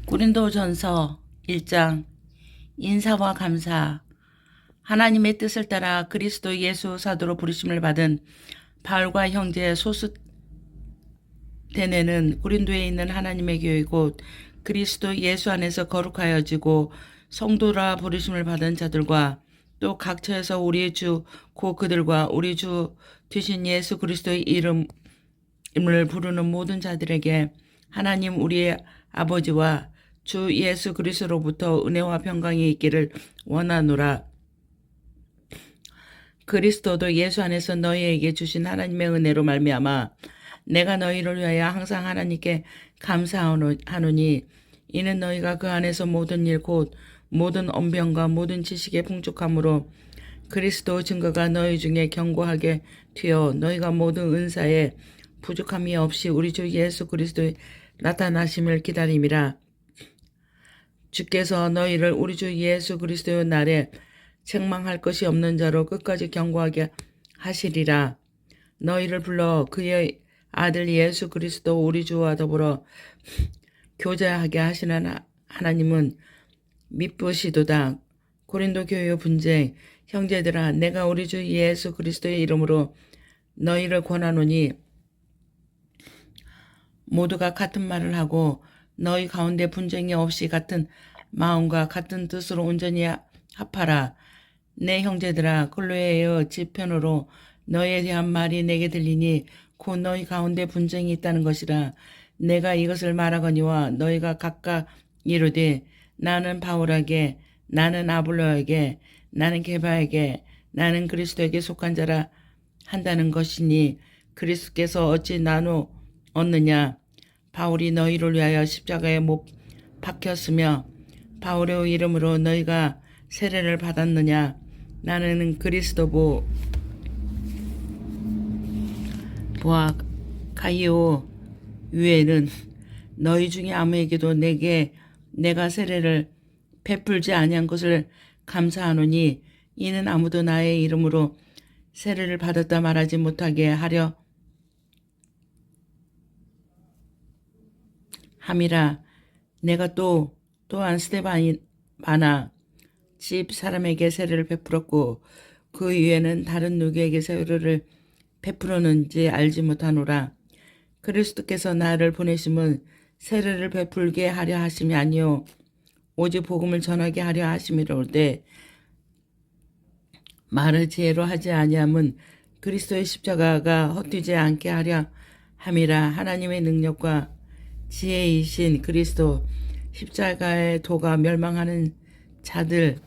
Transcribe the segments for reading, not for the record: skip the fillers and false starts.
고린도전서 1장. 인사와 감사. 하나님의 뜻을 따라 그리스도 예수 사도로 부르심을 받은 바울과 형제 소스the네는 고린도에 있는 하나님의 교회 곧 그리스도 예수 안에서 거룩하여지고 성도라 부르심을 받은 자들과 또 각처에서 우리의 주 곧 그들과 우리 주 되신 예수 그리스도의 이름을 부르는 모든 자들에게 하나님 우리의 아버지와 주 예수 그리스도로부터 은혜와 평강이 있기를 원하노라. 그리스도도 예수 안에서 너희에게 주신 하나님의 은혜로 말미암아 내가 너희를 위하여 항상 하나님께 감사하노니 이는 너희가 그 안에서 모든 일 곧 모든 언변과 모든 지식의 풍족함으로 그리스도 증거가 너희 중에 견고하게 되어 너희가 모든 은사에 부족함이 없이 우리 주 예수 그리스도의 나타나심을 기다림이라. 주께서 너희를 우리 주 예수 그리스도의 날에 책망할 것이 없는 자로 끝까지 견고하게 하시리라. 너희를 불러 그의 아들 예수 그리스도 우리 주와 더불어 교제하게 하시는 하나님은 미쁘시도다. 고린도 교회 분쟁. 형제들아, 내가 우리 주 예수 그리스도의 이름으로 너희를 권하노니 모두가 같은 말을 하고 너희 가운데 분쟁이 없이 같은 마음과 같은 뜻으로 온전히 합하라. 내 형제들아, 클로에의 지편으로 너희에 대한 말이 내게 들리니 곧 너희 가운데 분쟁이 있다는 것이라. 내가 이것을 말하거니와 너희가 각각 이르되 나는 바울에게, 나는 아볼로에게, 나는 게바에게, 나는 그리스도에게 속한 자라 한다는 것이니 그리스도께서 어찌 나누었느냐. 바울이 너희를 위하여 십자가에 못 박혔으며 바울의 이름으로 너희가 세례를 받았느냐. 나는 그리스도 보아 가이오 위에는 너희 중에 아무에게도 내가 세례를 베풀지 아니한 것을 감사하노니 이는 아무도 나의 이름으로 세례를 받았다 말하지 못하게 하려 함이라. 내가 또한 스데바나 집 사람에게 세례를 베풀었고 그 위에는 다른 누구에게 세례를 베풀었는지 알지 못하노라. 그리스도께서 나를 보내심은 세례를 베풀게 하려 하심이 아니요 오직 복음을 전하게 하려 하심이로되 말을 지혜로 하지 아니함은 그리스도의 십자가가 헛되지 않게 하려 함이라. 하나님의 능력과 지혜이신 그리스도 십자가의 도가 멸망하는 자들에게는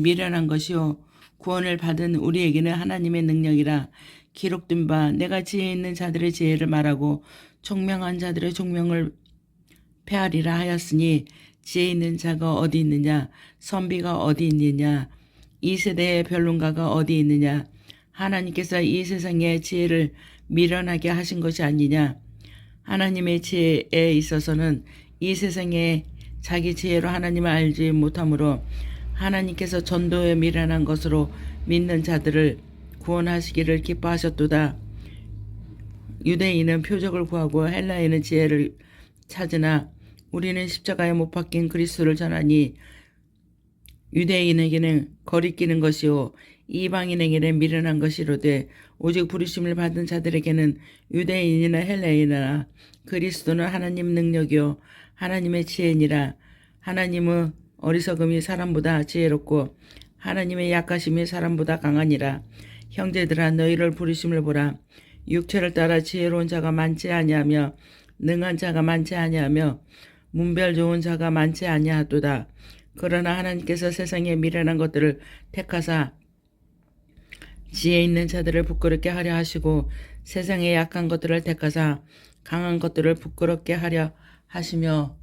미련한 것이요 구원을 받은 우리에게는 하나님의 능력이라. 기록된 바 내가 지혜 있는 자들의 지혜를 말하고 총명한 자들의 총명을 폐하리라 하였으니 지혜 있는 자가 어디 있느냐, 선비가 어디 있느냐, 이 세대의 변론가가 어디 있느냐. 하나님께서 이 세상의 지혜를 미련하게 하신 것이 아니냐. 하나님의 지혜에 있어서는 이 세상에 자기 지혜로 하나님을 알지 못하므로 하나님께서 전도에 미련한 것으로 믿는 자들을 구원하시기를 기뻐하셨도다. 유대인은 표적을 구하고 헬라인은 지혜를 찾으나 우리는 십자가에 못 박힌 그리스도를 전하니 유대인에게는 거리끼는 것이요 이방인에게는 미련한 것이로되 오직 부르심을 받은 자들에게는 유대인이나 헬라인이나 그리스도는 하나님 능력이요 하나님의 지혜니라. 하나님의 어리석음이 사람보다 지혜롭고 하나님의 약하심이 사람보다 강하니라. 형제들아, 너희를 부르심을 보라. 육체를 따라 지혜로운 자가 많지 아니하며 능한 자가 많지 아니하며 문별 좋은 자가 많지 아니하도다. 그러나 하나님께서 세상에 미련한 것들을 택하사 지혜 있는 자들을 부끄럽게 하려 하시고 세상에 약한 것들을 택하사 강한 것들을 부끄럽게 하려 하시며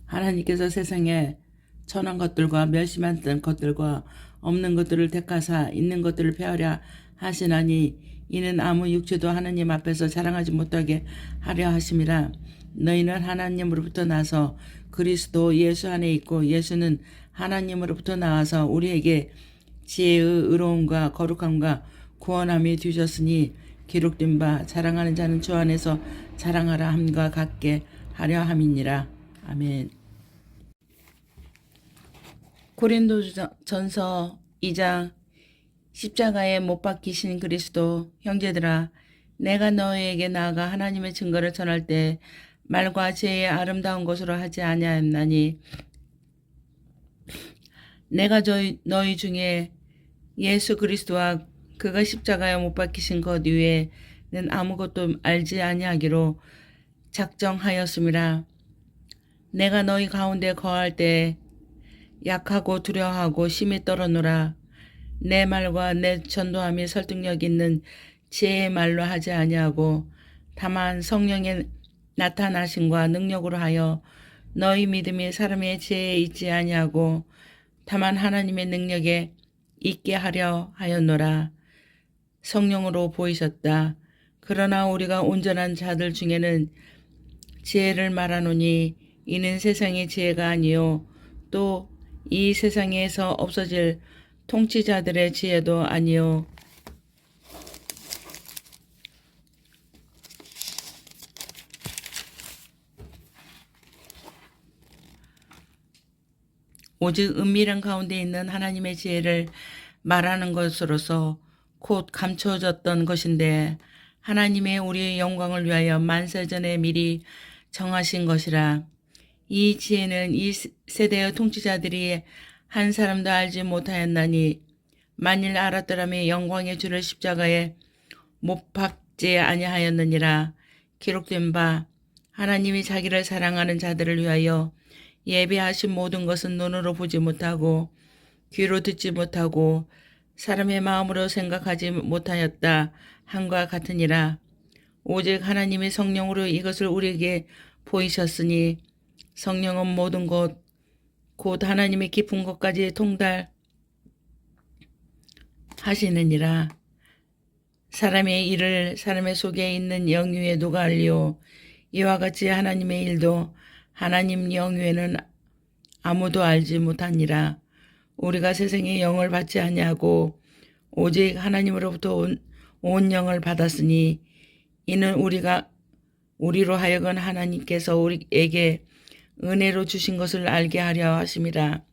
하나님께서 세상에 천한 것들과 멸시만 것들과 없는 것들을 택하사 있는 것들을 폐하려 하시나니 이는 아무 육체도 하나님 앞에서 자랑하지 못하게 하려 하심이라. 너희는 하나님으로부터 나서 그리스도 예수 안에 있고 예수는 하나님으로부터 나와서 우리에게 지혜의 의로움과 거룩함과 구원함이 뒤졌으니 기록된 바 자랑하는 자는 주 안에서 자랑하라 함과 같게 하려 함이니라. 아멘. 고린도전서 2장 십자가에 못 박히신 그리스도 형제들아, 내가 너희에게 나아가 하나님의 증거를 전할 때 말과 제의 아름다운 것으로 하지 아니하였나니 내가 너희 중에 예수 그리스도와 그가 십자가에 못 박히신 것 이외에는 아무것도 알지 아니하기로 작정하였음이라. 내가 너희 가운데 거할 때 약하고 두려워하고 심히 떨어노라. 내 말과 내 전도함이 설득력 있는 지혜의 말로 하지 아니하고 다만 성령의 나타나심과 능력으로 하여 너희 믿음이 사람의 지혜에 있지 아니하고 다만 하나님의 능력에 있게 하려 하였노라. 성령으로 보이셨다. 그러나 우리가 온전한 자들 중에는 지혜를 말하노니 이는 세상의 지혜가 아니요 또 이 세상에서 없어질 통치자들의 지혜도 아니요 오직 은밀한 가운데 있는 하나님의 지혜를 말하는 것으로서 곧 감춰졌던 것인데 하나님의 우리의 영광을 위하여 만세전에 미리 정하신 것이라. 이 지혜는 이 세대의 통치자들이 한 사람도 알지 못하였나니 만일 알았더라면 영광의 주를 십자가에 못 박지 아니하였느니라. 기록된 바 하나님이 자기를 사랑하는 자들을 위하여 예비하신 모든 것은 눈으로 보지 못하고 귀로 듣지 못하고 사람의 마음으로 생각하지 못하였다 함과 같으니라. 오직 하나님의 성령으로 이것을 우리에게 보이셨으니 성령은 모든 것 곧 하나님의 깊은 것까지 통달하시느니라. 사람의 일을 사람의 속에 있는 영유에 누가 알리오. 이와 같이 하나님의 일도 하나님 영유에는 아무도 알지 못하니라. 우리가 세상의 영을 받지 아니하고 오직 하나님으로부터 온 영을 받았으니 이는 우리로 하여금 하나님께서 우리에게 은혜로 주신 것을 알게 하려 하심이라.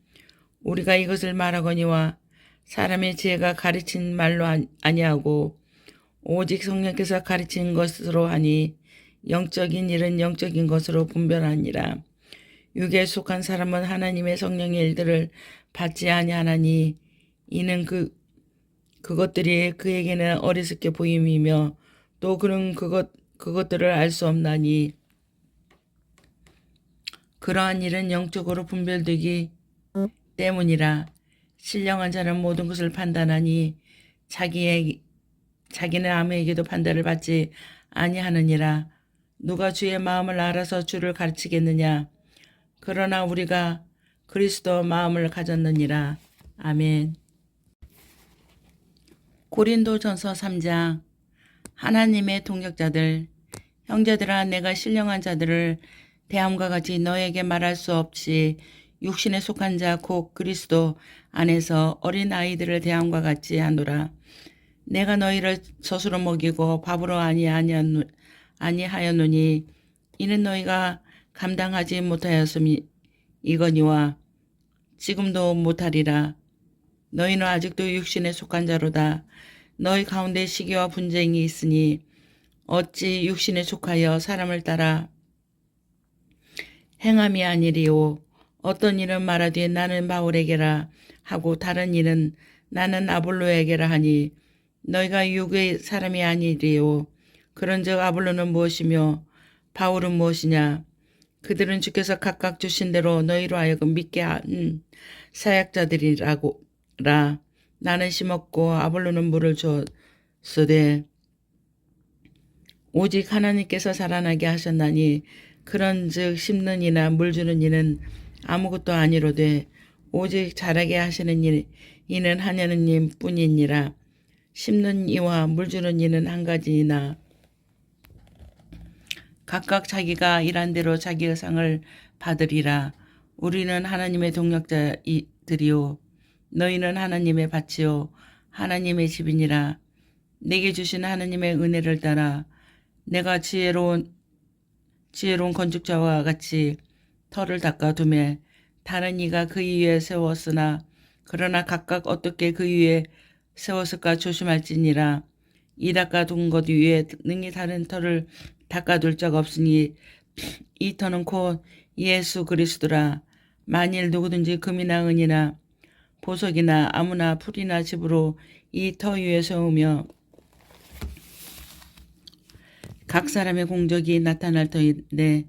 우리가 이것을 말하거니와 사람의 지혜가 가르친 말로 아니하고 오직 성령께서 가르친 것으로 하니 영적인 일은 영적인 것으로 분별하니라. 육에 속한 사람은 하나님의 성령의 일들을 받지 아니하나니 이는 그것들이 그에게는 어리석게 보임이며 또 그런 그것들을 알 수 없나니 그러한 일은 영적으로 분별되기 때문이라. 신령한 자는 모든 것을 판단하니 자기는 아무에게도 판단을 받지 아니하느니라. 누가 주의 마음을 알아서 주를 가르치겠느냐. 그러나 우리가 그리스도 마음을 가졌느니라. 아멘. 고린도전서 3장 하나님의 동역자들 형제들아, 내가 신령한 자들을 대함과 같이 너에게 말할 수 없이 육신에 속한 자 곧 그리스도 안에서 어린 아이들을 대함과 같이 하노라. 내가 너희를 젖으로 먹이고 밥으로 아니하였노니 이는 너희가 감당하지 못하였음이거니와 지금도 못하리라. 너희는 아직도 육신에 속한 자로다. 너희 가운데 시기와 분쟁이 있으니 어찌 육신에 속하여 사람을 따라 행함이 아니리오. 어떤 일은 말하되 나는 바울에게라 하고 다른 일은 나는 아볼로에게라 하니 너희가 육의 사람이 아니리오. 그런즉 아볼로는 무엇이며 바울은 무엇이냐. 그들은 주께서 각각 주신 대로 너희로 하여금 믿게 한 사역자들이라라. 나는 심었고 아볼로는 물을 줬으되 오직 하나님께서 자라나게 하셨나니 그런즉 심는 이나 물 주는 이는 아무것도 아니로되 오직 자라게 하시는 이는 하나님 뿐이니라. 심는 이와 물 주는 이는 한 가지이나 각각 자기가 일한 대로 자기의 상을 받으리라. 우리는 하나님의 동역자들이요 너희는 하나님의 밭이요 하나님의 집이니라. 내게 주신 하나님의 은혜를 따라 내가 지혜로운 건축자와 같이 터를 닦아두매 다른 이가 그 위에 세웠으나 그러나 각각 어떻게 그 위에 세웠을까 조심할지니라. 이 닦아둔 것 위에 능히 다른 터를 닦아둘 적 없으니 이 터는 곧 예수 그리스도라. 만일 누구든지 금이나 은이나 보석이나 아무나 풀이나 집으로 이 터 위에 세우며 각 사람의 공적이 나타날 터인데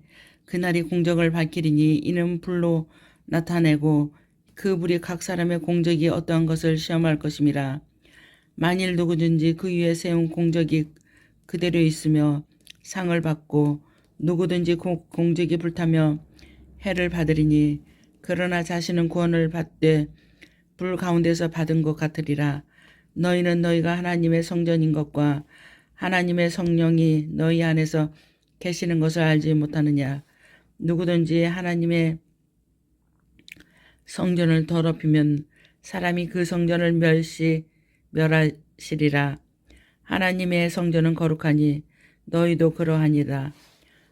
그날이 공적을 밝히리니 이는 불로 나타내고 그 불이 각 사람의 공적이 어떠한 것을 시험할 것임이라. 만일 누구든지 그 위에 세운 공적이 그대로 있으며 상을 받고 누구든지 공적이 불타며 해를 받으리니 그러나 자신은 구원을 받되 불 가운데서 받은 것 같으리라. 너희는 너희가 하나님의 성전인 것과 하나님의 성령이 너희 안에서 계시는 것을 알지 못하느냐. 누구든지 하나님의 성전을 더럽히면 사람이 그 성전을 멸하시리라. 하나님의 성전은 거룩하니 너희도 그러하니라.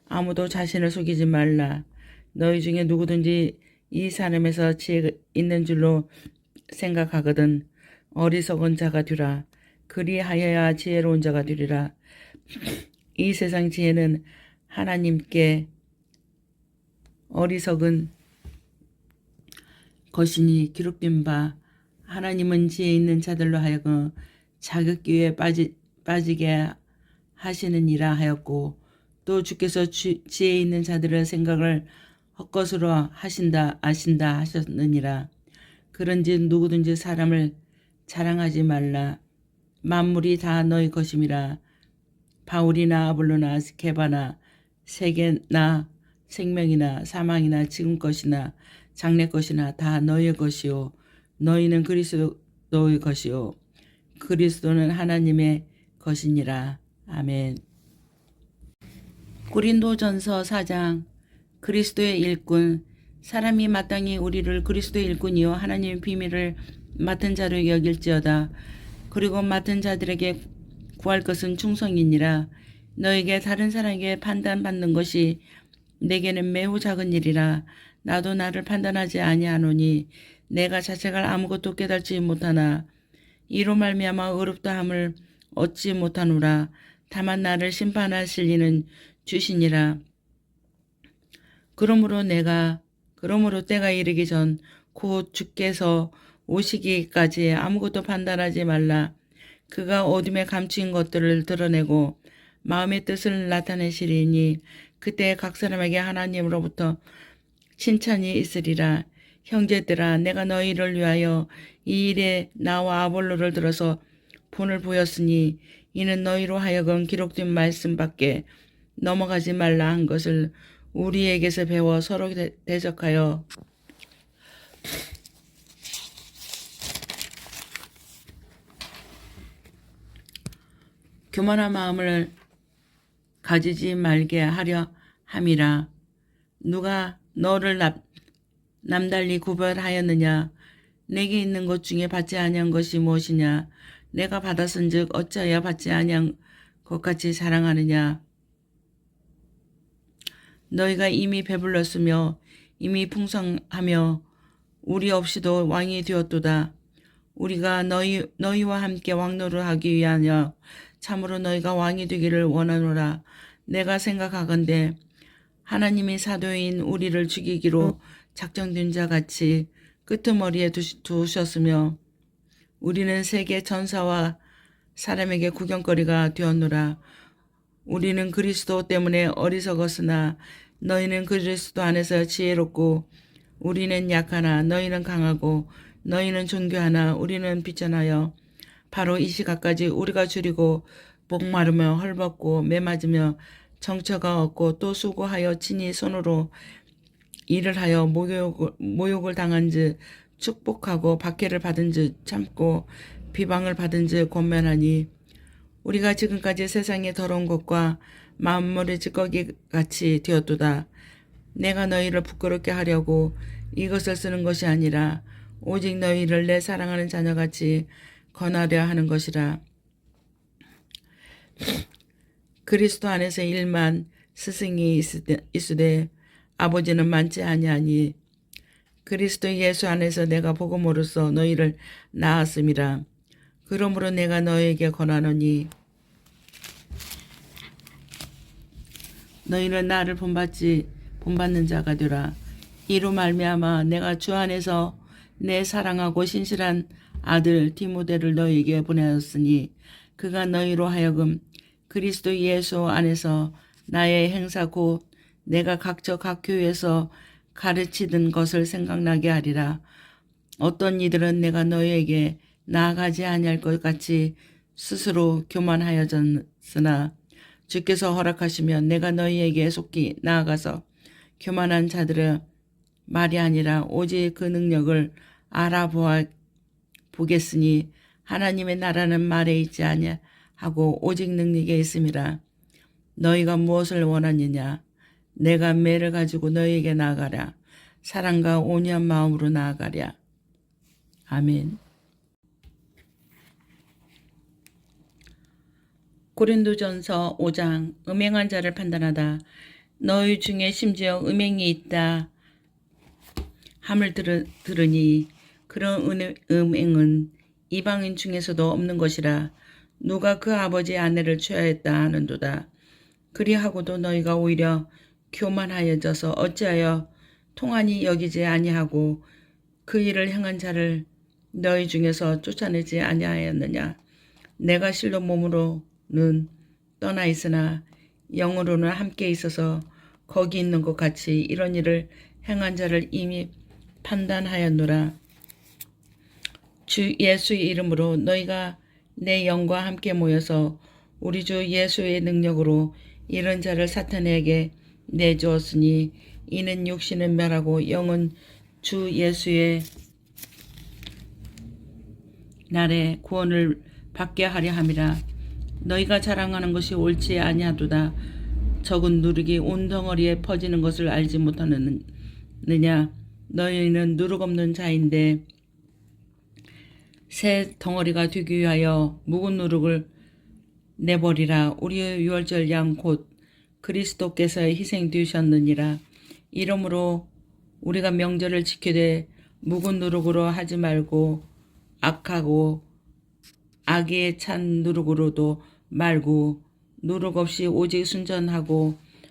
아무도 자신을 속이지 말라. 너희 중에 누구든지 이 사람에서 지혜 있는 줄로 생각하거든 어리석은 자가 되라. 그리하여야 지혜로운 자가 되리라. 이 세상 지혜는 하나님께 어리석은 것이니 기록된 바 하나님은 지혜 있는 자들로 하여금 자격기회에 빠지게 하시느니라 하였고 또 주께서 지혜 있는 자들의 생각을 헛것으로 아신다 하셨느니라. 그런지 누구든지 사람을 자랑하지 말라. 만물이 다 너희 것임이라. 바울이나 아볼로나 게바나 세계나 생명이나 사망이나 지금 것이나 장래 것이나 다 너희의 것이요 너희는 그리스도의 것이요 그리스도는 하나님의 것이니라. 아멘. 고린도전서 4장. 그리스도의 일꾼. 사람이 마땅히 우리를 그리스도의 일꾼이요 하나님의 비밀을 맡은 자로 여길지어다. 그리고 맡은 자들에게 구할 것은 충성이니라. 너에게 다른 사람에게 판단받는 것이 내게는 매우 작은 일이라. 나도 나를 판단하지 아니하노니 내가 자책할 아무것도 깨닫지 못하나 이로 말미암아 의롭다함을 얻지 못하노라. 다만 나를 심판하실 이는 주시니라. 그러므로 때가 이르기 전 곧 주께서 오시기까지 아무것도 판단하지 말라. 그가 어둠에 감추인 것들을 드러내고 마음의 뜻을 나타내시리니 그때 각 사람에게 하나님으로부터 칭찬이 있으리라. 형제들아, 내가 너희를 위하여 이 일에 나와 아볼로를 들어서 본을 보였으니 이는 너희로 하여금 기록된 말씀 밖에 넘어가지 말라 한 것을 우리에게서 배워 서로 대적하여 교만한 마음을 가지지 말게 하려 함이라. 누가 너를 남달리 구별하였느냐? 내게 있는 것 중에 받지 아니한 것이 무엇이냐? 내가 받았은즉 어찌하여 받지 아니한 것 같이 자랑하느냐? 너희가 이미 배불렀으며 이미 풍성하며 우리 없이도 왕이 되었도다. 우리가 너희와 함께 왕노를 하기 위하여 참으로 너희가 왕이 되기를 원하노라. 내가 생각하건대 하나님이 사도인 우리를 죽이기로 작정된 자 같이 끄트머리에 두셨으며 우리는 세계 전사와 사람에게 구경거리가 되었노라. 우리는 그리스도 때문에 어리석었으나 너희는 그리스도 안에서 지혜롭고 우리는 약하나 너희는 강하고 너희는 존귀하나 우리는 비천하여 바로 이 시각까지 우리가 줄이고 목마르며 헐벗고 매맞으며 정처가 없고 또 수고하여 친히 손으로 일을 하여 모욕을 당한 즉 축복하고 박해를 받은 즉 참고 비방을 받은 즉 권면하니 우리가 지금까지 세상의 더러운 것과 만물의 찌꺼기 같이 되었도다. 내가 너희를 부끄럽게 하려고 이것을 쓰는 것이 아니라 오직 너희를 내 사랑하는 자녀같이 권하려 하는 것이라. 그리스도 안에서 일만 스승이 있으되 아버지는 많지 아니하니 그리스도 예수 안에서 내가 복음으로써 너희를 낳았음이라. 그러므로 내가 너희에게 권하노니 너희는 나를 본받는 자가 되라. 이로 말미암아 내가 주 안에서 내 사랑하고 신실한 아들 디모데를 너희에게 보내었으니 그가 너희로 하여금 그리스도 예수 안에서 나의 행사 곧 내가 각 교회에서 가르치던 것을 생각나게 하리라. 어떤 이들은 내가 너희에게 나아가지 아니할 것 같이 스스로 교만하여졌으나 주께서 허락하시면 내가 너희에게 속히 나아가서 교만한 자들의 말이 아니라 오직 그 능력을 보겠으니 하나님의 나라는 말에 있지 아니하고 오직 능력에 있음이라. 너희가 무엇을 원하느냐? 내가 매를 가지고 너희에게 나아가랴. 사랑과 온유한 마음으로 나아가랴. 아멘. 고린도전서 5장. 음행한 자를 판단하다. 너희 중에 심지어 음행이 있다 함을 들으니 그런 음행은 이방인 중에서도 없는 것이라. 누가 그 아버지의 아내를 취하였다 하는도다. 그리하고도 너희가 오히려 교만하여져서 어찌하여 통한이 여기지 아니하고 그 일을 행한 자를 너희 중에서 쫓아내지 아니하였느냐. 내가 실로 몸으로는 떠나 있으나 영으로는 함께 있어서 거기 있는 것 같이 이런 일을 행한 자를 이미 판단하였노라. 주 예수의 이름으로 너희가 내 영과 함께 모여서 우리 주 예수의 능력으로 이런 자를 사탄에게 내주었으니 이는 육신은 멸하고 영은 주 예수의 날에 구원을 받게 하려 함이라. 너희가 자랑하는 것이 옳지 아니하도다. 적은 누룩이 온 덩어리에 퍼지는 것을 알지 못하느냐. 너희는 누룩 없는 자인데 새 덩어리가 되기 위하여 묵은 누룩을 내버리라. 우리의 유월절 양 곧 그리스도께서 희생되셨느니라. 이러므로 우리가 명절을 지키되 묵은 누룩으로 하지 말고 악하고 악에 찬 누룩으로도 말고 누룩 없이 오직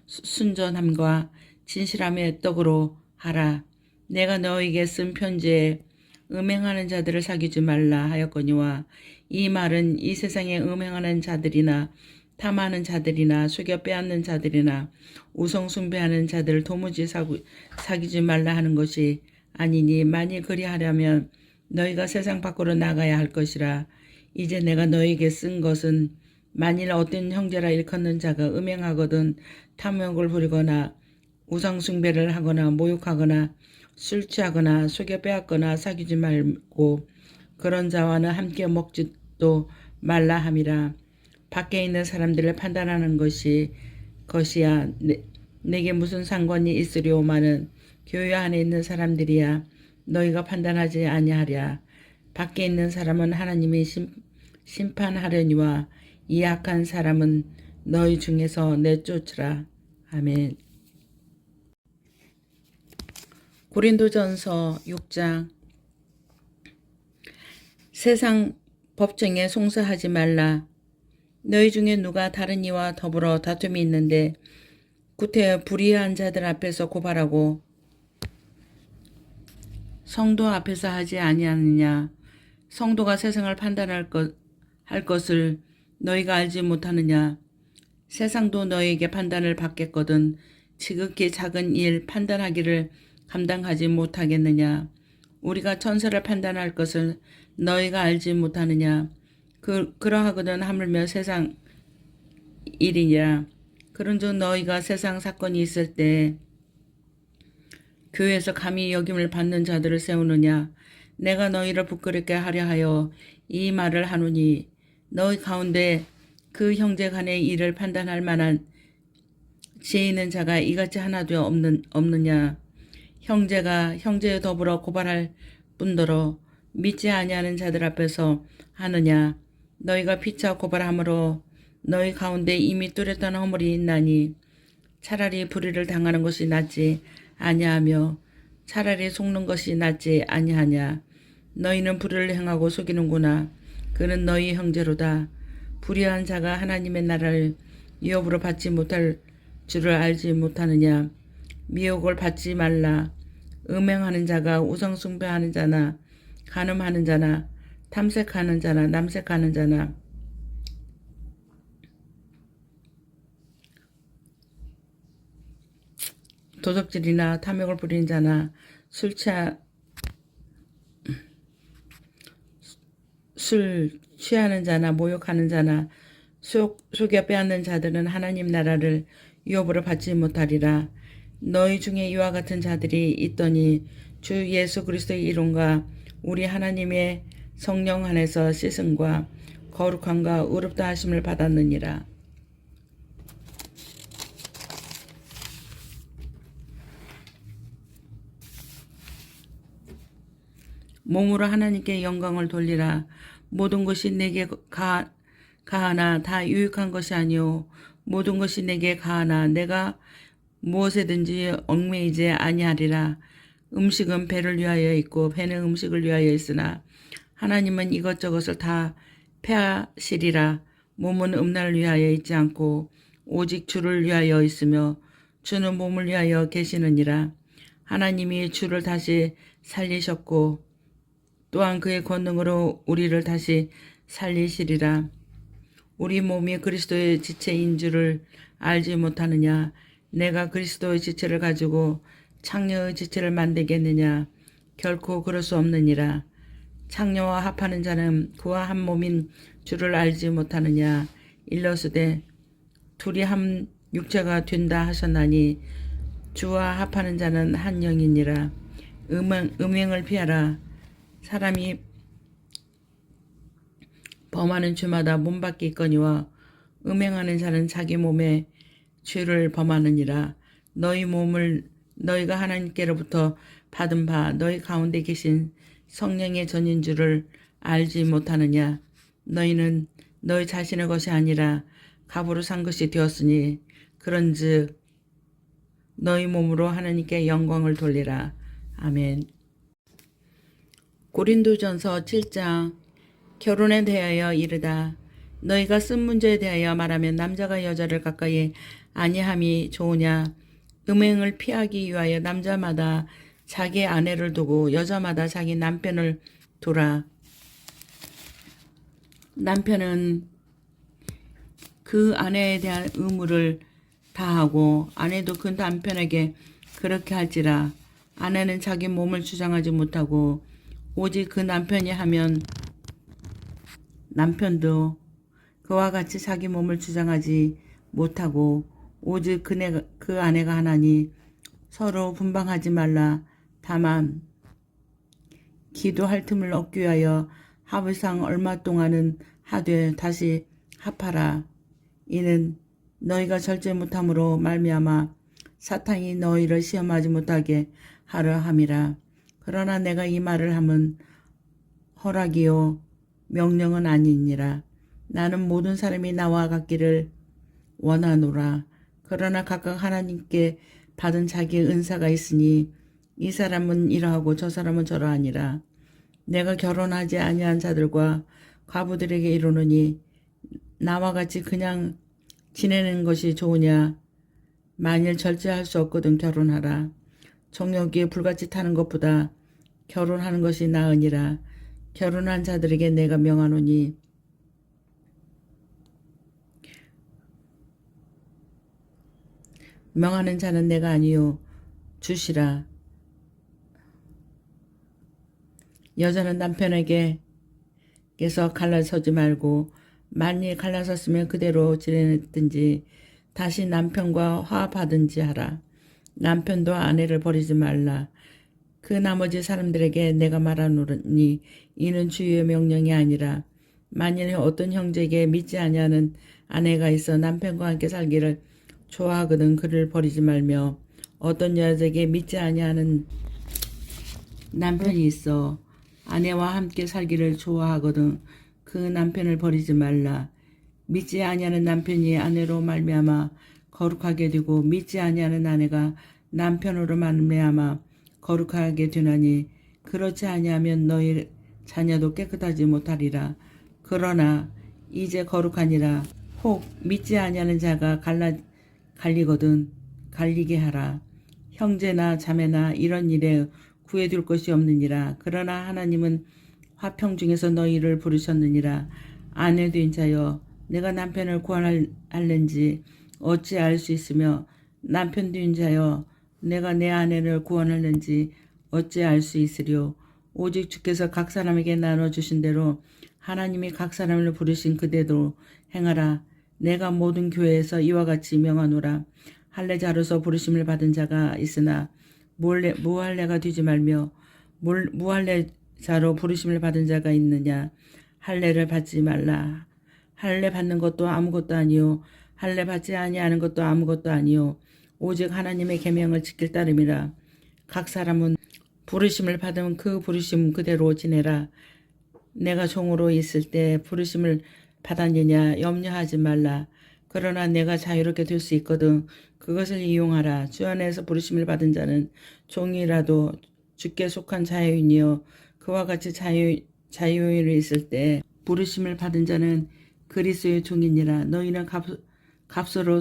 순전함과 진실함의 떡으로 하라. 내가 너에게 쓴 편지에 음행하는 자들을 사귀지 말라 하였거니와 이 말은 이 세상에 음행하는 자들이나 탐하는 자들이나 속여 빼앗는 자들이나 우상 숭배하는 자들을 도무지 사귀지 말라 하는 것이 아니니 만일 그리하려면 너희가 세상 밖으로 나가야 할 것이라. 이제 내가 너희에게 쓴 것은 만일 어떤 형제라 일컫는 자가 음행하거든 탐욕을 부리거나 우상 숭배를 하거나 모욕하거나 술 취하거나 속여 빼앗거나 사귀지 말고 그런 자와는 함께 먹지도 말라 함이라. 밖에 있는 사람들을 판단하는 것이야 내게 무슨 상관이 있으리오마는 교회 안에 있는 사람들이야 너희가 판단하지 아니하랴. 밖에 있는 사람은 하나님이 심판하려니와 이 악한 사람은 너희 중에서 내쫓으라. 아멘. 고린도전서 6장. 세상 법정에 송사하지 말라. 너희 중에 누가 다른 이와 더불어 다툼이 있는데 구태여 불의한 자들 앞에서 고발하고 성도 앞에서 하지 아니하느냐. 성도가 세상을 판단할 것을 너희가 알지 못하느냐. 세상도 너희에게 판단을 받겠거든 지극히 작은 일 판단하기를 감당하지 못하겠느냐. 우리가 천사를 판단할 것을 너희가 알지 못하느냐. 그러하거든 하물며 세상 일이냐. 그런즉 너희가 세상 사건이 있을 때 교회에서 감히 여김을 받는 자들을 세우느냐. 내가 너희를 부끄럽게 하려 하여 이 말을 하노니 너희 가운데 그 형제 간의 일을 판단할 만한 지혜 있는 자가 이같이 하나도 없느냐. 형제가 형제에 더불어 고발할 뿐더러 믿지 아니하는 자들 앞에서 하느냐. 너희가 피차 고발함으로 너희 가운데 이미 뚜렷한 허물이 있나니 차라리 불의를 당하는 것이 낫지 아니하며 차라리 속는 것이 낫지 아니하냐. 너희는 불의를 행하고 속이는구나. 그는 너희 형제로다. 불의한 자가 하나님의 나라를 유업으로 받지 못할 줄을 알지 못하느냐. 미혹을 받지 말라. 음행하는 자가 우상 숭배하는 자나 간음하는 자나 탐색하는 자나 남색하는 자나 도적질이나 탐욕을 부리는 자나 술 취하는 자나 모욕하는 자나 속여 빼앗는 자들은 하나님 나라를 유업으로 받지 못하리라. 너희 중에 이와 같은 자들이 있더니 주 예수 그리스도의 이름과 우리 하나님의 성령 안에서 씻음과 거룩함과 의롭다 하심을 받았느니라. 몸으로 하나님께 영광을 돌리라. 모든 것이 내게 가하나 다 유익한 것이 아니오. 모든 것이 내게 가하나 내가 무엇에든지 얽매이지 아니하리라. 음식은 배를 위하여 있고 배는 음식을 위하여 있으나 하나님은 이것저것을 다 패하시리라. 몸은 음란을 위하여 있지 않고 오직 주를 위하여 있으며 주는 몸을 위하여 계시느니라. 하나님이 주를 다시 살리셨고 또한 그의 권능으로 우리를 다시 살리시리라. 우리 몸이 그리스도의 지체인 줄을 알지 못하느냐. 내가 그리스도의 지체를 가지고 창녀의 지체를 만들겠느냐. 결코 그럴 수 없느니라. 창녀와 합하는 자는 그와 한 몸인 줄을 알지 못하느냐. 일러스되 둘이 한 육체가 된다 하셨나니 주와 합하는 자는 한 영이니라. 음행을 피하라. 사람이 범하는 죄마다 몸밖에 있거니와 음행하는 자는 자기 몸에 죄를 범하느니라. 너희 몸을 너희가 하나님께로부터 받은 바 너희 가운데 계신 성령의 전인 줄을 알지 못하느냐. 너희는 너희 자신의 것이 아니라 값으로 산 것이 되었으니 그런즉 너희 몸으로 하나님께 영광을 돌리라. 아멘. 고린도전서 7장. 결혼에 대하여 이르다. 너희가 쓴 문제에 대하여 말하면 남자가 여자를 가까이 아니함이 좋으냐. 음행을 피하기 위하여 남자마다 자기 아내를 두고 여자마다 자기 남편을 두라. 남편은 그 아내에 대한 의무를 다하고 아내도 그 남편에게 그렇게 할지라. 아내는 자기 몸을 주장하지 못하고 오직 그 남편이 하면 남편도 그와 같이 자기 몸을 주장하지 못하고 오직 그 아내가 하나니 서로 분방하지 말라. 다만 기도할 틈을 얻기 위하여 합의상 얼마 동안은 하되 다시 합하라. 이는 너희가 절제 못함으로 말미암아 사탄이 너희를 시험하지 못하게 하려 함이라. 그러나 내가 이 말을 함은 허락이요 명령은 아니니라. 나는 모든 사람이 나와 같기를 원하노라. 그러나 각각 하나님께 받은 자기의 은사가 있으니 이 사람은 이러하고 저 사람은 저러하니라. 내가 결혼하지 아니한 자들과 과부들에게 이르노니 나와 같이 그냥 지내는 것이 좋으냐. 만일 절제할 수 없거든 결혼하라. 정욕이 불같이 타는 것보다 결혼하는 것이 나으니라. 결혼한 자들에게 내가 명하노니 명하는 자는 내가 아니요 주시라. 여자는 남편에게서 갈라서지 말고 만일 갈라섰으면 그대로 지내든지 다시 남편과 화합하든지 하라. 남편도 아내를 버리지 말라. 그 나머지 사람들에게 내가 말하노니 이는 주의 명령이 아니라 만일 어떤 형제에게 믿지 아니하는 아내가 있어 남편과 함께 살기를 좋아하거든 그를 버리지 말며 어떤 여자에게 믿지 아니하는 남편이 있어 아내와 함께 살기를 좋아하거든 그 남편을 버리지 말라. 믿지 아니하는 남편이 아내로 말미암아 거룩하게 되고 믿지 아니하는 아내가 남편으로 말미암아 거룩하게 되나니 그렇지 아니하면 너희 자녀도 깨끗하지 못하리라. 그러나 이제 거룩하니라. 혹 믿지 아니하는 자가 갈리거든 갈리게 하라. 형제나 자매나 이런 일에 구해둘 것이 없느니라. 그러나 하나님은 화평 중에서 너희를 부르셨느니라. 아내 된 자여 내가 남편을 구원할는지 어찌 알 수 있으며 남편 된 자여 내가 내 아내를 구원할는지 어찌 알 수 있으리요. 오직 주께서 각 사람에게 나눠주신 대로 하나님이 각 사람을 부르신 그대로 행하라. 내가 모든 교회에서 이와 같이 명하노라. 할례자로서 부르심을 받은 자가 있으나 무할례가 되지 말며 무할례자로 부르심을 받은 자가 있느냐. 할례를 받지 말라. 할례 받는 것도 아무것도 아니요 할례 받지 아니하는 것도 아무것도 아니요 오직 하나님의 계명을 지킬 따름이라. 각 사람은 부르심을 받으면 그 부르심 그대로 지내라. 내가 종으로 있을 때 부르심을 받았느냐 염려하지 말라. 그러나 내가 자유롭게 될 수 있거든 그것을 이용하라. 주 안에서 부르심을 받은 자는 종이라도 주께 속한 자유인이요 그와 같이 자유인이 있을 때 부르심을 받은 자는 그리스도의 종이니라. 너희는 값으로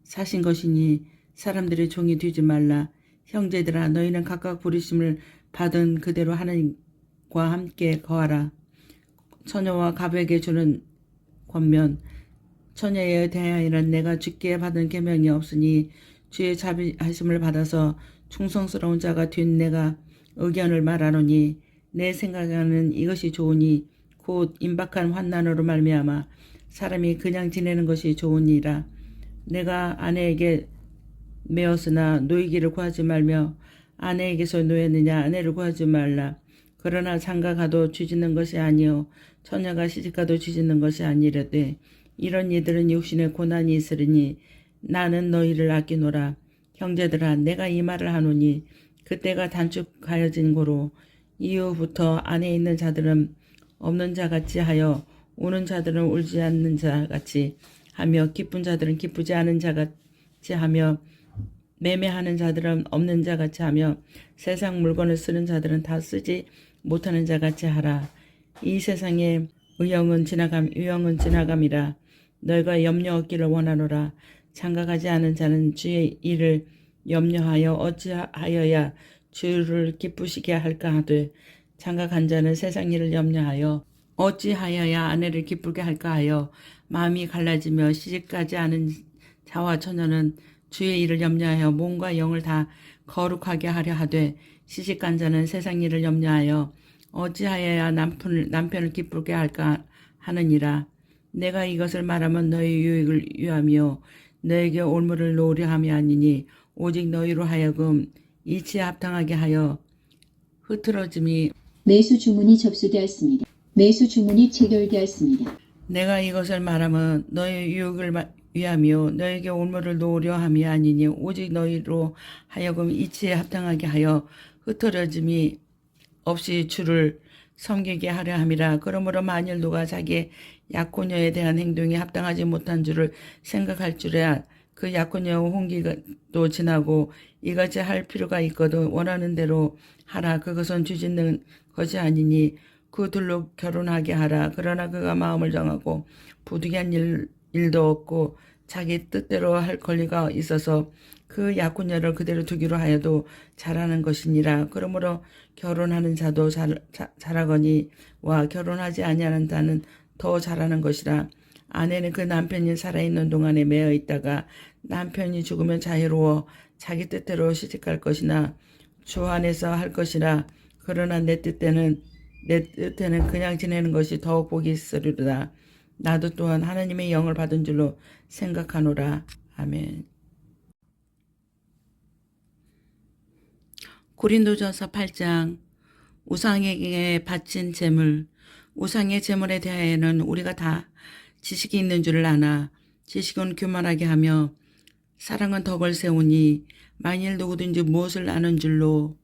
사신 것이니 사람들의 종이 되지 말라. 형제들아 너희는 각각 부르심을 받은 그대로 하나님과 함께 거하라. 처녀와 갑에게 주는 권면. 처녀에 대하여는 내가 주께 받은 계명이 없으니 주의 자비하심을 받아서 충성스러운 자가 된 내가 의견을 말하노니 내 생각에는 이것이 좋으니 곧 임박한 환난으로 말미암아 사람이 그냥 지내는 것이 좋으니라. 내가 아내에게 매었으나 노이기를 구하지 말며 아내에게서 노였느냐 아내를 구하지 말라. 그러나 장가가도 쥐짓는 것이 아니요 처녀가 시집가도 쥐짓는 것이 아니라되 이런 이들은 육신에 고난이 있으리니 나는 너희를 아끼노라. 형제들아 내가 이 말을 하노니 그때가 단축하여진 고로 이후부터 안에 있는 자들은 없는 자같이 하여 우는 자들은 울지 않는 자같이 하며 기쁜 자들은 기쁘지 않은 자같이 하며 매매하는 자들은 없는 자같이 하며 세상 물건을 쓰는 자들은 다 쓰지 못하는 자같이 하라. 이 세상의 유형은 지나감이라. 너희가 염려 얻기를 원하노라. 장가가지 않은 자는 주의 일을 염려하여 어찌하여야 주를 기쁘시게 할까 하되 장가간 자는 세상 일을 염려하여 어찌하여야 아내를 기쁘게 할까 하여 마음이 갈라지며 시집가지 않은 자와 처녀는 주의 일을 염려하여 몸과 영을 다 거룩하게 하려 하되 시집간 자는 세상 일을 염려하여 어찌하여야 남편을 기쁘게 할까 하느니라. 내가 이것을 말하면 너희 유익을 위하며 너에게 올무를 놓으려 함이 아니니 오직 너희로 하여금 이치에 합당하게 하여 흐트러짐이 매수 주문이 접수되었습니다. 매수 주문이 체결되었습니다. 내가 이것을 말하면 너희 유익을 위하며 너에게 올무를 놓으려 함이 아니니 오직 너희로 하여금 이치에 합당하게 하여 흐트러짐이 없이 주를 섬기게 하려 함이라. 그러므로 만일 누가 자기 약혼녀에 대한 행동이 합당하지 못한 줄을 생각할 줄에야 그 약혼녀 홍기도 지나고 이같이 할 필요가 있거든 원하는 대로 하라. 그것은 쥐짓는 것이 아니니 그 둘로 결혼하게 하라. 그러나 그가 마음을 정하고 부득이한 일도 없고 자기 뜻대로 할 권리가 있어서 그 약혼녀를 그대로 두기로 하여도 잘하는 것이니라. 그러므로 결혼하는 자도 잘하거니와 결혼하지 아니하는 자는 더 잘하는 것이라. 아내는 그 남편이 살아있는 동안에 매어 있다가 남편이 죽으면 자유로워 자기 뜻대로 시집갈 것이나 주 안에서 할 것이라. 그러나 내 뜻에는 그냥 지내는 것이 더욱 복이 있으리로다. 나도 또한 하나님의 영을 받은 줄로 생각하노라. 아멘. 고린도전서 8장. 우상에게 바친 제물. 우상의 제물에 대하여는 우리가 다 지식이 있는 줄을 아나 지식은 교만하게 하며 사랑은 덕을 세우니 만일 누구든지 무엇을 아는 줄로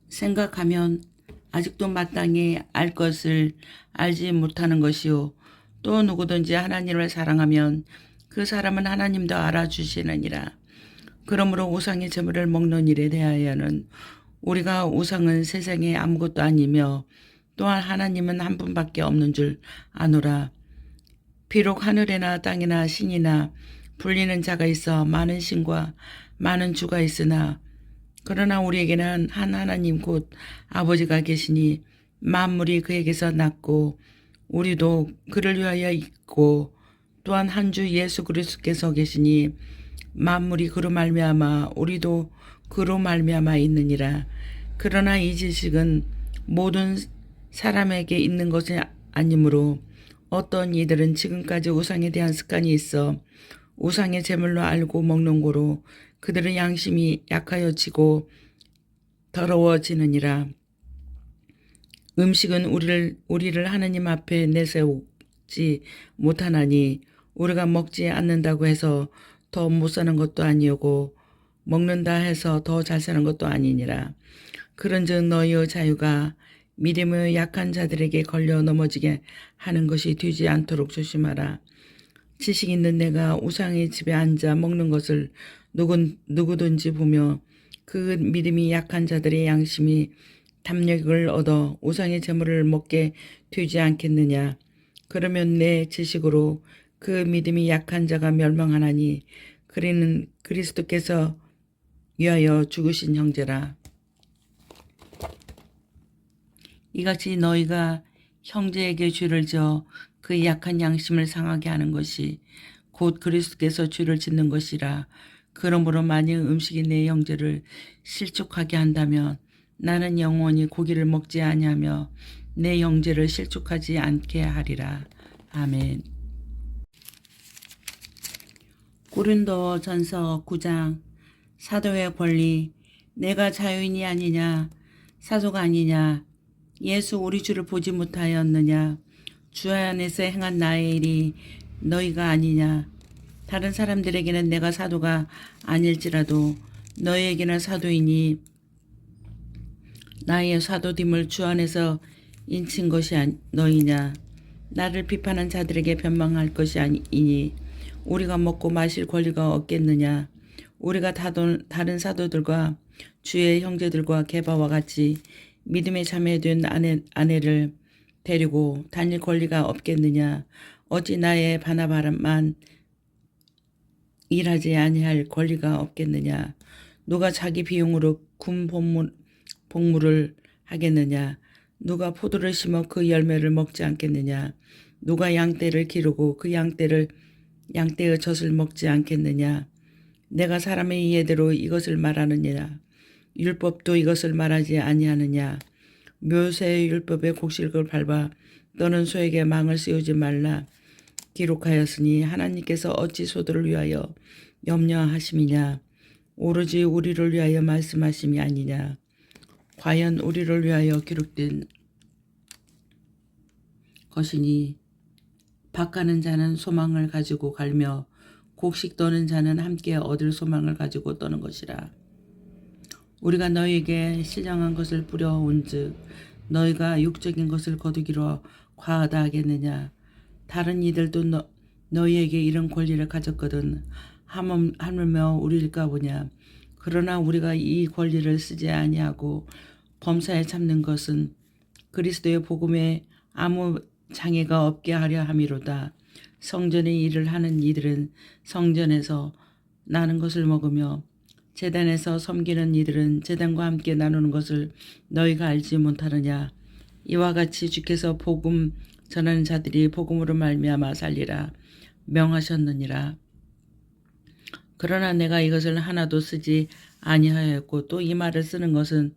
생각하면 아직도 마땅히 알 것을 알지 못하는 것이요. 또 누구든지 하나님을 사랑하면 그 사람은 하나님도 알아주시느니라. 그러므로 우상의 제물을 먹는 일에 대하여는 우리가 우상은 세상에 아무것도 아니며 또한 하나님은 한 분밖에 없는 줄 아노라. 비록 하늘에나 땅이나 신이나 불리는 자가 있어 많은 신과 많은 주가 있으나 그러나 우리에게는 한 하나님 곧 아버지가 계시니 만물이 그에게서 났고 우리도 그를 위하여 있고 또한 한 주 예수 그리스도께서 계시니 만물이 그로 말미암아 우리도 그로 말미암아 있느니라. 그러나 이 지식은 모든 사람에게 있는 것이 아니므로 어떤 이들은 지금까지 우상에 대한 습관이 있어 우상의 제물로 알고 먹는 고로 그들의 양심이 약하여지고 더러워지느니라. 음식은 우리를 하나님 앞에 내세우지 못하나니 우리가 먹지 않는다고 해서 더 못 사는 것도 아니오고 먹는다 해서 더 잘 사는 것도 아니니라. 그런즉 너희의 자유가 믿음의 약한 자들에게 걸려 넘어지게 하는 것이 되지 않도록 조심하라. 지식 있는 내가 우상의 집에 앉아 먹는 것을 누구든지 보며 그 믿음이 약한 자들의 양심이 담력을 얻어 우상의 제물을 먹게 되지 않겠느냐. 그러면 내 지식으로 그 믿음이 약한 자가 멸망하나니 그리는 그리스도께서 위하여 죽으신 형제라. 이같이 너희가 형제에게 죄를 져 그 약한 양심을 상하게 하는 것이 곧 그리스도께서 죄를 짓는 것이라. 그러므로 만일 음식이 내 형제를 실족하게 한다면 나는 영원히 고기를 먹지 아니하며 내 형제를 실족하지 않게 하리라. 아멘. 고린도전서 9장. 사도의 권리. 내가 자유인이 아니냐 사도가 아니냐 예수 우리 주를 보지 못하였느냐 주 안에서 행한 나의 일이 너희가 아니냐. 다른 사람들에게는 내가 사도가 아닐지라도 너희에게는 사도이니 나의 사도됨을 주 안에서 인친 것이 너희냐. 나를 비판한 자들에게 변망할 것이 아니니 우리가 먹고 마실 권리가 없겠느냐. 우리가 다른 사도들과 주의 형제들과 게바와 같이 믿음에 자매된 아내를 데리고 다닐 권리가 없겠느냐. 어찌 나의 바나바만 일하지 아니할 권리가 없겠느냐. 누가 자기 비용으로 군 복무를 하겠느냐. 누가 포도를 심어 그 열매를 먹지 않겠느냐. 누가 양떼를 기르고 그 양떼의 젖을 먹지 않겠느냐. 내가 사람의 이해대로 이것을 말하느냐. 율법도 이것을 말하지 아니하느냐. 묘세의 율법의 곡식을 밟아 너는 소에게 망을 씌우지 말라 기록하였으니 하나님께서 어찌 소들을 위하여 염려하심이냐. 오로지 우리를 위하여 말씀하심이 아니냐. 과연 우리를 위하여 기록된 것이니 밭가는 자는 소망을 가지고 갈며 곡식 떠는 자는 함께 얻을 소망을 가지고 떠는 것이라. 우리가 너희에게 신령한 것을 뿌려온즉 너희가 육적인 것을 거두기로 과하다 하겠느냐. 다른 이들도 너희에게 이런 권리를 가졌거든 하물며 우리일까 보냐. 그러나 우리가 이 권리를 쓰지 아니하고 범사에 참는 것은 그리스도의 복음에 아무 장애가 없게 하려 함이로다. 성전의 일을 하는 이들은 성전에서 나는 것을 먹으며 제단에서 섬기는 이들은 제단과 함께 나누는 것을 너희가 알지 못하느냐. 이와 같이 주께서 복음 전하는 자들이 복음으로 말미암아 살리라 명하셨느니라. 그러나 내가 이것을 하나도 쓰지 아니하였고 또 이 말을 쓰는 것은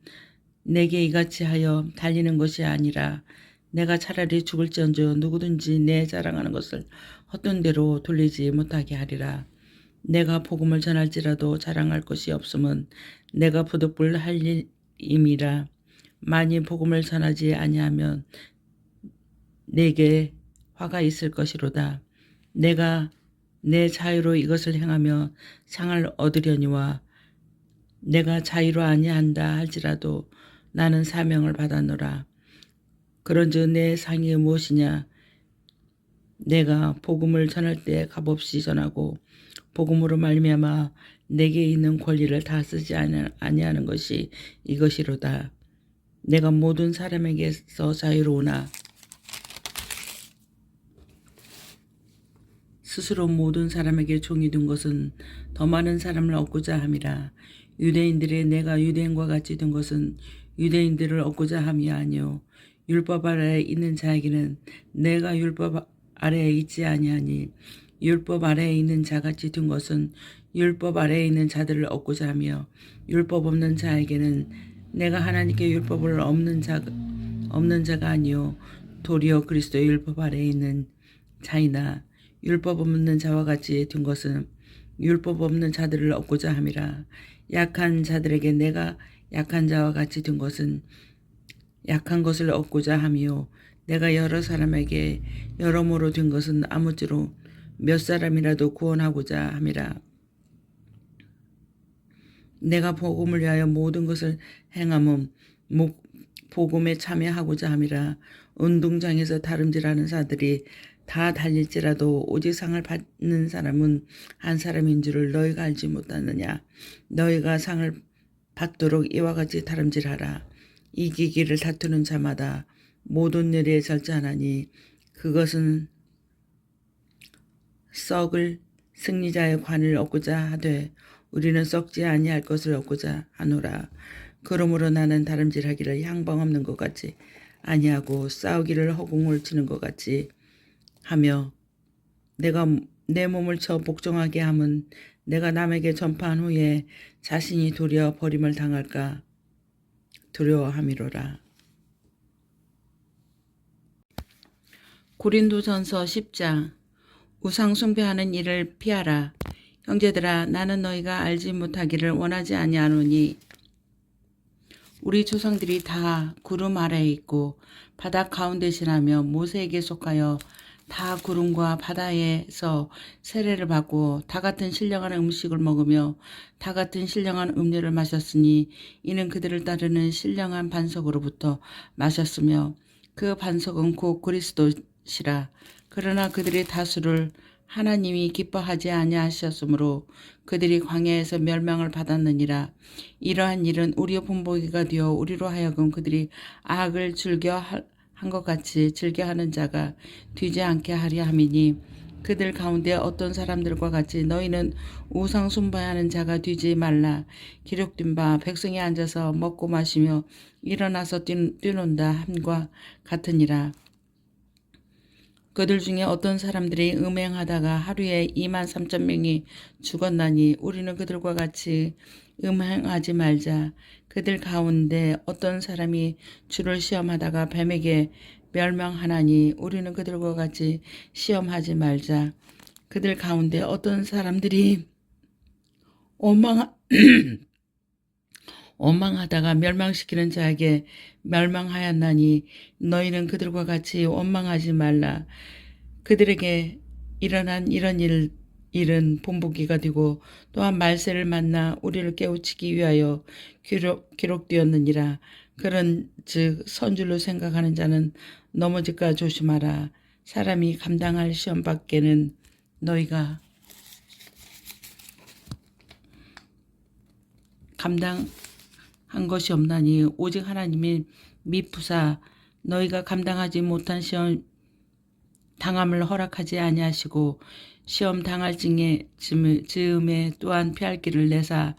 내게 이같이 하여 달리는 것이 아니라 내가 차라리 죽을지언정 누구든지 내 자랑하는 것을 헛된 대로 돌리지 못하게 하리라. 내가 복음을 전할지라도 자랑할 것이 없음은 내가 부득불할 일임이라. 만일 복음을 전하지 아니하면 내게 화가 있을 것이로다. 내가 내 자유로 이것을 행하며 상을 얻으려니와 내가 자유로 아니한다 할지라도 나는 사명을 받았노라. 그런즉 내 상이 무엇이냐? 내가 복음을 전할 때 값없이 전하고 복음으로 말미암아 내게 있는 권리를 다 쓰지 아니하는 것이 이것이로다. 내가 모든 사람에게서 자유로우나 스스로 모든 사람에게 종이 된 것은 더 많은 사람을 얻고자 함이라. 유대인들의 내가 유대인과 같이 된 것은 유대인들을 얻고자 함이 아니요 율법 아래에 있는 자에게는 내가 율법 아래에 있지 아니하니 율법 아래에 있는 자같이 된 것은 율법 아래에 있는 자들을 얻고자 하며 율법 없는 자에게는 내가 하나님께 율법을 없는 자가 아니요 도리어 그리스도의 율법 아래에 있는 자이나 율법 없는 자와 같이 된 것은 율법 없는 자들을 얻고자 함이라. 약한 자들에게 내가 약한 자와 같이 된 것은 약한 것을 얻고자 하며 내가 여러 사람에게 여러모로 된 것은 아무쪼록 몇 사람이라도 구원하고자 함이라. 내가 복음을 위하여 모든 것을 행함은 복음에 참여하고자 함이라. 운동장에서 다름질하는 자들이 다 달릴지라도 오직 상을 받는 사람은 한 사람인 줄을 너희가 알지 못하느냐. 너희가 상을 받도록 이와 같이 다름질하라. 이기기를 다투는 자마다 모든 일에 절제하나니 그것은 썩을 승리자의 관을 얻고자 하되 우리는 썩지 아니할 것을 얻고자 하노라. 그러므로 나는 다름질하기를 향방 없는 것 같이 아니하고 싸우기를 허공을 치는 것 같이 하며 내가 내 몸을 쳐 복종하게 함은 내가 남에게 전파한 후에 자신이 도리어 버림을 당할까 두려워함이로라. 고린도전서 10장. 우상 숭배하는 일을 피하라. 형제들아, 나는 너희가 알지 못하기를 원하지 아니하노니 우리 조상들이 다 구름 아래에 있고 바다 가운데 지나며 모세에게 속하여 다 구름과 바다에서 세례를 받고 다 같은 신령한 음식을 먹으며 다 같은 신령한 음료를 마셨으니 이는 그들을 따르는 신령한 반석으로부터 마셨으며 그 반석은 곧 그리스도시라. 그러나 그들의 다수를 하나님이 기뻐하지 아니하셨으므로 그들이 광야에서 멸망을 받았느니라. 이러한 일은 우리의 본보기가 되어 우리로 하여금 그들이 악을 즐겨 한 것 같이 즐겨하는 자가 되지 않게 하려 함이니 그들 가운데 어떤 사람들과 같이 너희는 우상 숭배하는 자가 되지 말라. 기록된 바 백성이 앉아서 먹고 마시며 일어나서 뛰논다 함과 같으니라. 그들 중에 어떤 사람들이 음행하다가 하루에 23,000명이 죽었나니 우리는 그들과 같이 음행하지 말자. 그들 가운데 어떤 사람이 주를 시험하다가 뱀에게 멸망하나니 우리는 그들과 같이 시험하지 말자. 그들 가운데 어떤 사람들이 원망하다가 멸망시키는 자에게 멸망하였나니 너희는 그들과 같이 원망하지 말라. 그들에게 일어난 이런 일은 본보기가 되고 또한 말세를 만나 우리를 깨우치기 위하여 기록되었느니라. 그런즉 선줄로 생각하는 자는 넘어질까 조심하라. 사람이 감당할 시험 밖에는 너희가 감당한 것이 없나니 오직 하나님이 미푸사 너희가 감당하지 못한 시험 당함을 허락하지 아니하시고 시험 당할 즈음에 또한 피할 길을 내사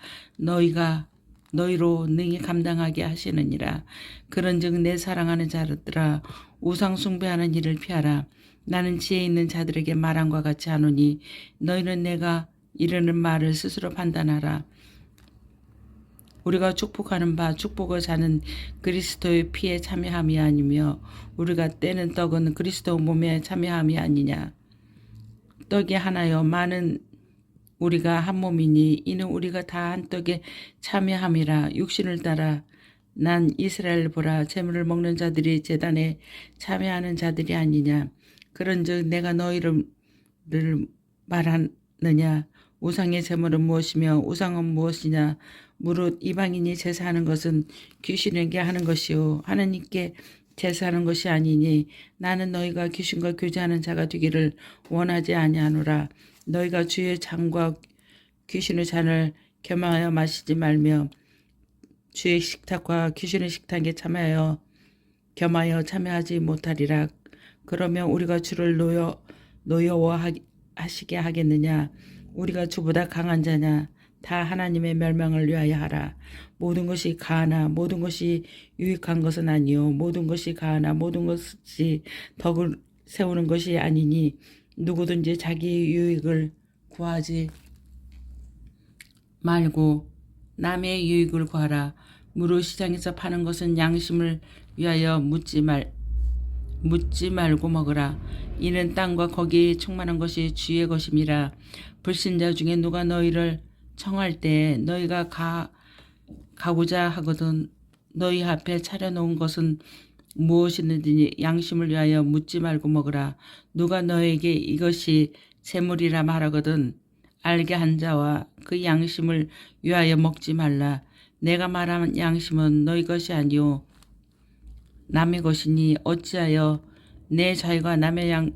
너희로 능히 감당하게 하시느니라. 그런즉 내 사랑하는 자들아 우상 숭배하는 일을 피하라. 나는 지혜 있는 자들에게 말함과 같이 하노니 너희는 내가 이르는 말을 스스로 판단하라. 우리가 축복하는 바 축복을 자는 그리스도의 피에 참여함이 아니며 우리가 떼는 떡은 그리스도 몸에 참여함이 아니냐. 떡이 하나여 많은 우리가 한 몸이니 이는 우리가 다 한 떡에 참여함이라. 육신을 따라 난 이스라엘 보라 제물을 먹는 자들이 제단에 참여하는 자들이 아니냐. 그런즉 내가 너희를 말하느냐. 우상의 제물은 무엇이며 우상은 무엇이냐. 무릇 이방인이 제사하는 것은 귀신에게 하는 것이요 하나님께 제사하는 것이 아니니 나는 너희가 귀신과 교제하는 자가 되기를 원하지 아니하노라. 너희가 주의 잔과 귀신의 잔을 겸하여 마시지 말며 주의 식탁과 귀신의 식탁에 겸하여 참여하지 못하리라. 그러면 우리가 주를 노여워하시게 하겠느냐? 우리가 주보다 강한 자냐? 다 하나님의 멸망을 위하여 하라. 모든 것이 가하나 모든 것이 유익한 것은 아니요 모든 것이 가하나 모든 것이 덕을 세우는 것이 아니니 누구든지 자기 유익을 구하지 말고 남의 유익을 구하라. 무릇 시장에서 파는 것은 양심을 위하여 묻지 말고 먹으라. 이는 땅과 거기에 충만한 것이 주의 것임이라. 불신자 중에 누가 너희를 청할 때 너희가 가고자 하거든 너희 앞에 차려놓은 것은 무엇이든지 양심을 위하여 묻지 말고 먹으라. 누가 너에게 이것이 재물이라 말하거든 알게 한 자와 그 양심을 위하여 먹지 말라. 내가 말한 양심은 너희 것이 아니요 남의 것이니 어찌하여 내 자유가 남의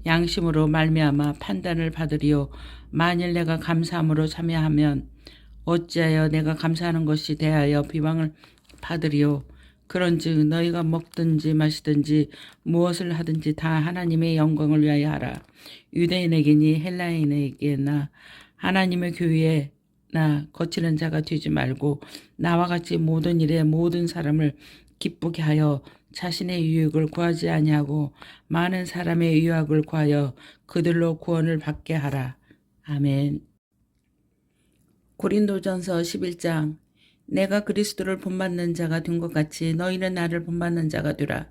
양심으로 말미암아 판단을 받으리요. 만일 내가 감사함으로 참여하면 어찌하여 내가 감사하는 것이 대하여 비방을 받으리요. 그런즉 너희가 먹든지 마시든지 무엇을 하든지 다 하나님의 영광을 위하여 하라. 유대인에게니 헬라인에게나 하나님의 교회나 거치는 자가 되지 말고 나와 같이 모든 일에 모든 사람을 기쁘게 하여 자신의 유익을 구하지 아니하고 많은 사람의 유익을 구하여 그들로 구원을 받게 하라. 아멘. 고린도전서 11장. 내가 그리스도를 본받는 자가 된 것 같이 너희는 나를 본받는 자가 되라.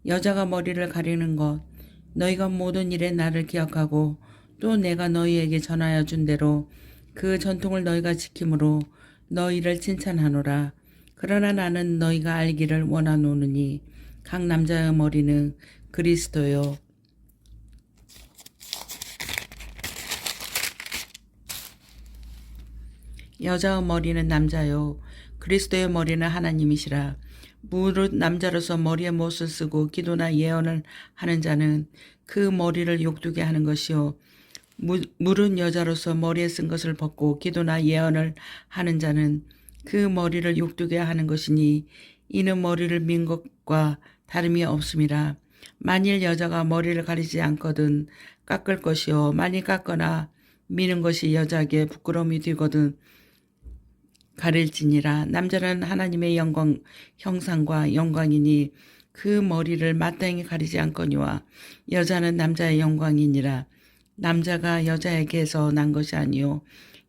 여자가 머리를 가리는 것. 너희가 모든 일에 나를 기억하고 또 내가 너희에게 전하여 준 대로 그 전통을 너희가 지킴으로 너희를 칭찬하노라. 그러나 나는 너희가 알기를 원하노니 각 남자의 머리는 그리스도요. 여자의 머리는 남자요. 그리스도의 머리는 하나님이시라. 무릇 남자로서 머리에 못을 쓰고 기도나 예언을 하는 자는 그 머리를 욕되게 하는 것이요. 무릇 여자로서 머리에 쓴 것을 벗고 기도나 예언을 하는 자는 그 머리를 욕되게 하는 것이니 이는 머리를 민 것과 다름이 없음이라. 만일 여자가 머리를 가리지 않거든 깎을 것이요 만일 깎거나 미는 것이 여자에게 부끄러움이 되거든 가릴지니라. 남자는 하나님의 형상과 영광이니 그 머리를 마땅히 가리지 않거니와 여자는 남자의 영광이니라. 남자가 여자에게서 난 것이 아니요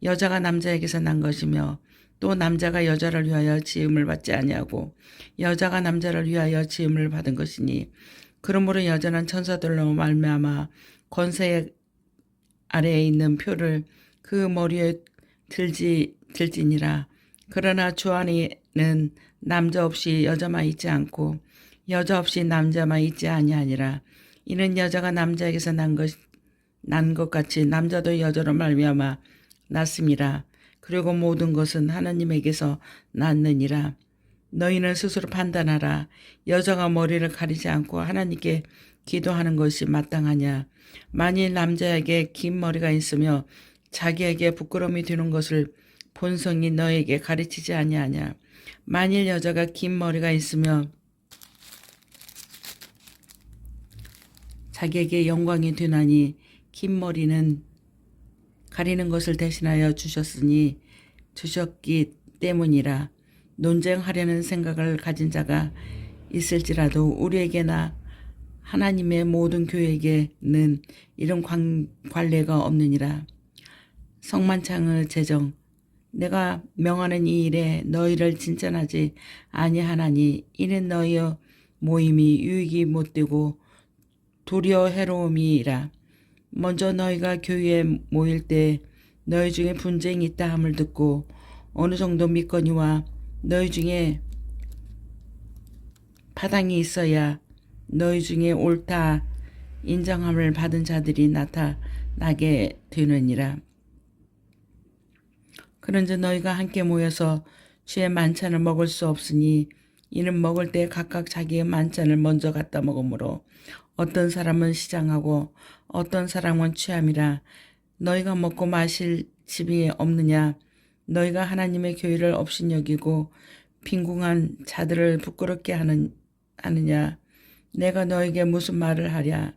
여자가 남자에게서 난 것이며 또 남자가 여자를 위하여 지음을 받지 아니하고 여자가 남자를 위하여 지음을 받은 것이니 그러므로 여자는 천사들로 말미암아 권세 아래에 있는 표를 그 머리에 들지니라. 그러나 주 안에는 남자 없이 여자만 있지 않고 여자 없이 남자만 있지 아니하니라. 이는 여자가 남자에게서 난 것 같이 남자도 여자로 말미암아 났음이라. 그리고 모든 것은 하나님에게서 났느니라. 너희는 스스로 판단하라. 여자가 머리를 가리지 않고 하나님께 기도하는 것이 마땅하냐. 만일 남자에게 긴 머리가 있으며 자기에게 부끄러움이 되는 것을 본성이 너에게 가르치지 아니하냐. 만일 여자가 긴 머리가 있으며 자기에게 영광이 되나니 긴 머리는 가리는 것을 대신하여 주셨기 때문이라. 논쟁하려는 생각을 가진 자가 있을지라도 우리에게나 하나님의 모든 교회에게는 이런 관례가 없느니라. 성만창의 제정. 내가 명하는 이 일에 너희를 칭찬하지 아니하나니 이는 너희의 모임이 유익이 못되고 도리어 해로움이라. 먼저 너희가 교회에 모일 때 너희 중에 분쟁이 있다 함을 듣고 어느 정도 믿거니와 너희 중에 파당이 있어야 너희 중에 옳다 인정함을 받은 자들이 나타나게 되느니라. 그런즉 너희가 함께 모여서 주의 만찬을 먹을 수 없으니 이는 먹을 때 각각 자기의 만찬을 먼저 갖다 먹으므로 어떤 사람은 시장하고 어떤 사람은 취함이라. 너희가 먹고 마실 집이 없느냐? 너희가 하나님의 교회를 업신여기고 빈궁한 자들을 부끄럽게 하느냐? 내가 너에게 무슨 말을 하랴?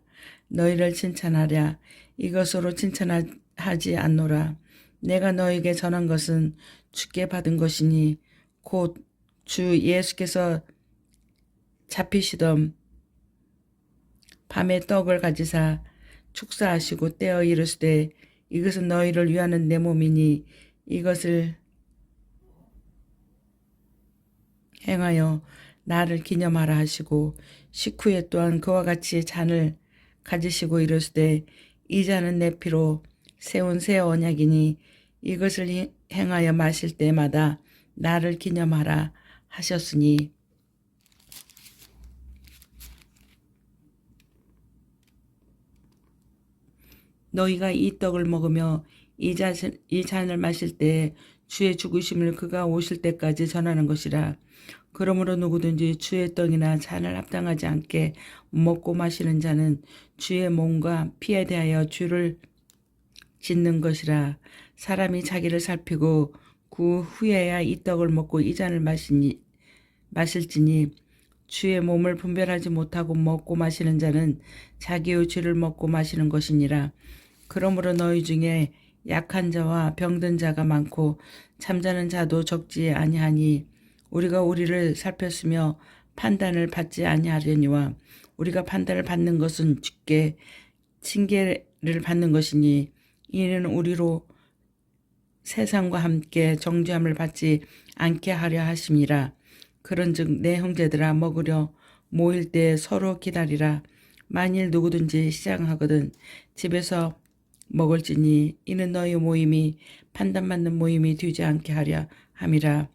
너희를 칭찬하랴? 이것으로 칭찬하지 않노라. 내가 너에게 전한 것은 주께 받은 것이니 곧 주 예수께서 잡히시던 밤에 떡을 가지사 축사하시고 떼어 이르시되 이것은 너희를 위하는 내 몸이니 이것을 행하여 나를 기념하라 하시고 식후에 또한 그와 같이 잔을 가지시고 이르시되 이 잔은 내 피로 세운 새 언약이니 이것을 행하여 마실 때마다 나를 기념하라 하셨으니 너희가 이 떡을 먹으며 이 잔을 마실 때 주의 죽으심을 그가 오실 때까지 전하는 것이라. 그러므로 누구든지 주의 떡이나 잔을 합당하지 않게 먹고 마시는 자는 주의 몸과 피에 대하여 주를 짓는 것이라. 사람이 자기를 살피고 그 후에야 이 떡을 먹고 이 잔을 마실지니 주의 몸을 분별하지 못하고 먹고 마시는 자는 자기의 죄를 먹고 마시는 것이니라. 그러므로 너희 중에 약한 자와 병든 자가 많고 잠자는 자도 적지 아니하니 우리가 우리를 살폈으며 판단을 받지 아니하려니와 우리가 판단을 받는 것은 주께 징계를 받는 것이니 이는 우리로 세상과 함께 정죄함을 받지 않게 하려 하심이라. 그런즉 내 형제들아 먹으려 모일 때 서로 기다리라. 만일 누구든지 시장하거든 집에서 먹을지니 이는 너희 모임이 판단받는 모임이 되지 않게 하려 함이라.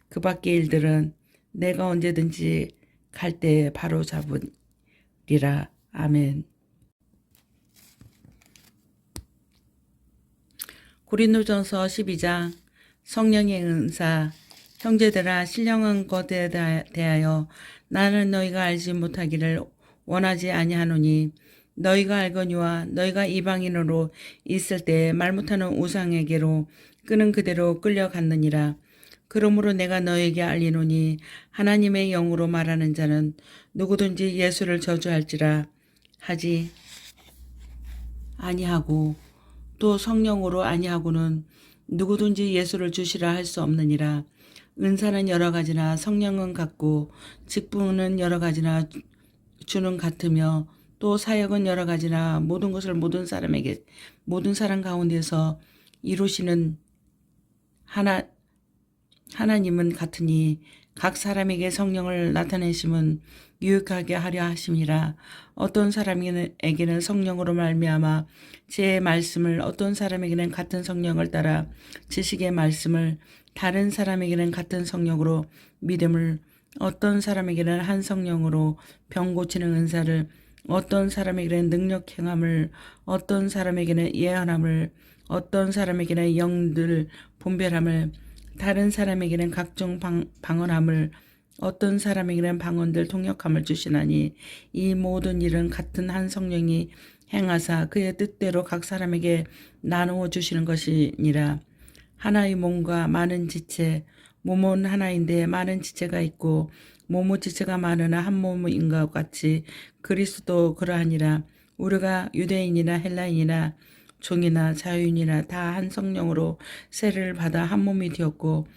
그 밖의 일들은 내가 언제든지 갈 때에 바로 잡으리라. 아멘. 고린도전서 12장. 성령의 은사. 형제들아 신령한 것에 대하여 나는 너희가 알지 못하기를 원하지 아니하노니 너희가 알거니와 너희가 이방인으로 있을 때 말 못하는 우상에게로 끄는 그대로 끌려갔느니라. 그러므로 내가 너에게 알리노니 하나님의 영으로 말하는 자는 누구든지 예수를 저주할지라 하지 아니하고 또 성령으로 아니하고는 누구든지 예수를 주시라 할 수 없느니라. 은사는 여러 가지나 성령은 같고 직분은 여러 가지나 주는 같으며 또 사역은 여러 가지나 모든 것을 모든 사람 가운데서 이루시는 하나님은 같으니 각 사람에게 성령을 나타내심은 유익하게 하려 하심이라. 어떤 사람에게는 성령으로 말미암아 제 말씀을, 어떤 사람에게는 같은 성령을 따라 지식의 말씀을, 다른 사람에게는 같은 성령으로 믿음을, 어떤 사람에게는 한 성령으로 병 고치는 은사를, 어떤 사람에게는 능력 행함을, 어떤 사람에게는 예언함을, 어떤 사람에게는 영들 분별함을, 다른 사람에게는 각종 방언함을, 어떤 사람에게는 방언들 통역함을 주시나니 이 모든 일은 같은 한 성령이 행하사 그의 뜻대로 각 사람에게 나누어 주시는 것이니라. 하나의 몸과 많은 지체, 몸은 하나인데 많은 지체가 있고 몸의 지체가 많으나 한 몸인 것 같이 그리스도 그러하니라. 우리가 유대인이나 헬라인이나 종이나 자유인이나 다 한 성령으로 세례를 받아 한 몸이 되었고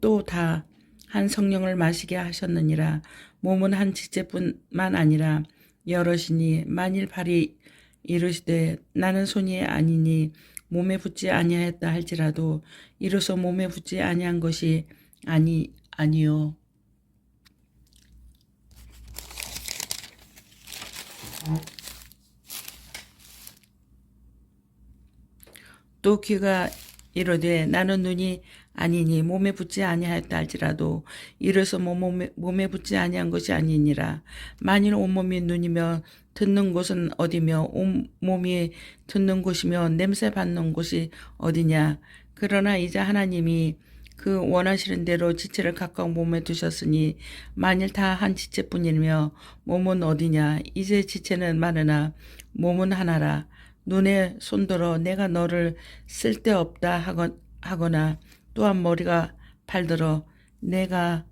또 다 한 성령을 마시게 하셨느니라. 몸은 한 지체뿐만 아니라 여럿이니 만일 발이 이르시되 나는 손이 아니니 몸에 붙지 아니하였다 할지라도 이로써 몸에 붙지 아니한 것이 아니요. 또 귀가 이르되 나는 눈이 아니니 몸에 붙지 아니하였다 할지라도 이로써 몸에 붙지 아니한 것이 아니니라. 만일 온몸이 눈이며 듣는 곳은 어디며 온몸이 듣는 곳이며 냄새 받는 곳이 어디냐. 그러나 이제 하나님이 그 원하시는 대로 지체를 각각 몸에 두셨으니 만일 다 한 지체뿐이며 몸은 어디냐. 이제 지체는 많으나 몸은 하나라. 눈에 손들어 내가 너를 쓸데없다 하거나 또한 머리가 팔들어 내가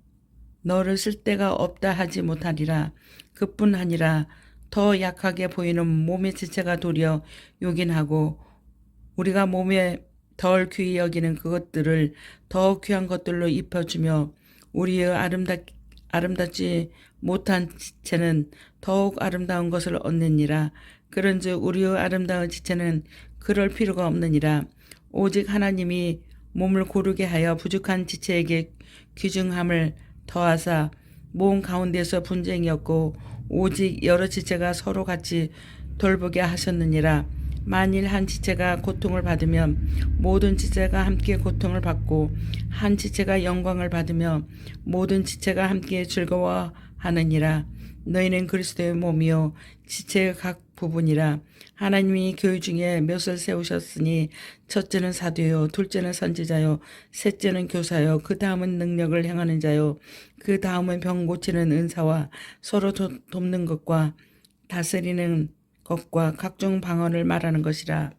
너를 쓸데가 없다 하지 못하리라. 그뿐 아니라 더 약하게 보이는 몸의 지체가 도리어 요긴하고 우리가 몸에 덜 귀히 여기는 그것들을 더 귀한 것들로 입혀주며 우리의 아름답지 못한 지체는 더욱 아름다운 것을 얻느니라. 그런즉 우리의 아름다운 지체는 그럴 필요가 없느니라. 오직 하나님이 몸을 고르게 하여 부족한 지체에게 귀중함을 더하사 몸 가운데서 분쟁이 없고 오직 여러 지체가 서로 같이 돌보게 하셨느니라. 만일 한 지체가 고통을 받으면 모든 지체가 함께 고통을 받고 한 지체가 영광을 받으며 모든 지체가 함께 즐거워하느니라. 너희는 그리스도의 몸이요 지체의 각 부분이라. 하나님이 교회 중에 몇을 세우셨으니 첫째는 사도요 둘째는 선지자요 셋째는 교사요 그 다음은 능력을 행하는 자요 그 다음은 병 고치는 은사와 서로 돕는 것과 다스리는 것과 각종 방언을 말하는 것이라.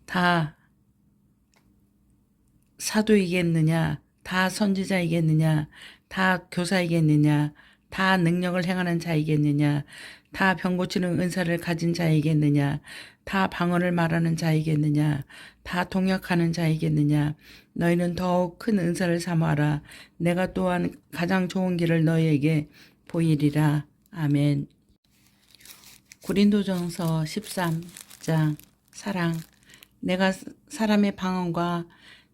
다 사도이겠느냐, 다 선지자이겠느냐, 다 교사이겠느냐, 다 능력을 행하는 자이겠느냐, 다 병 고치는 은사를 가진 자이겠느냐, 다 방언을 말하는 자이겠느냐, 다 동역하는 자이겠느냐. 너희는 더욱 큰 은사를 사모하라. 내가 또한 가장 좋은 길을 너희에게 보이리라. 아멘. 고린도전서 13장 사랑. 내가 사람의 방언과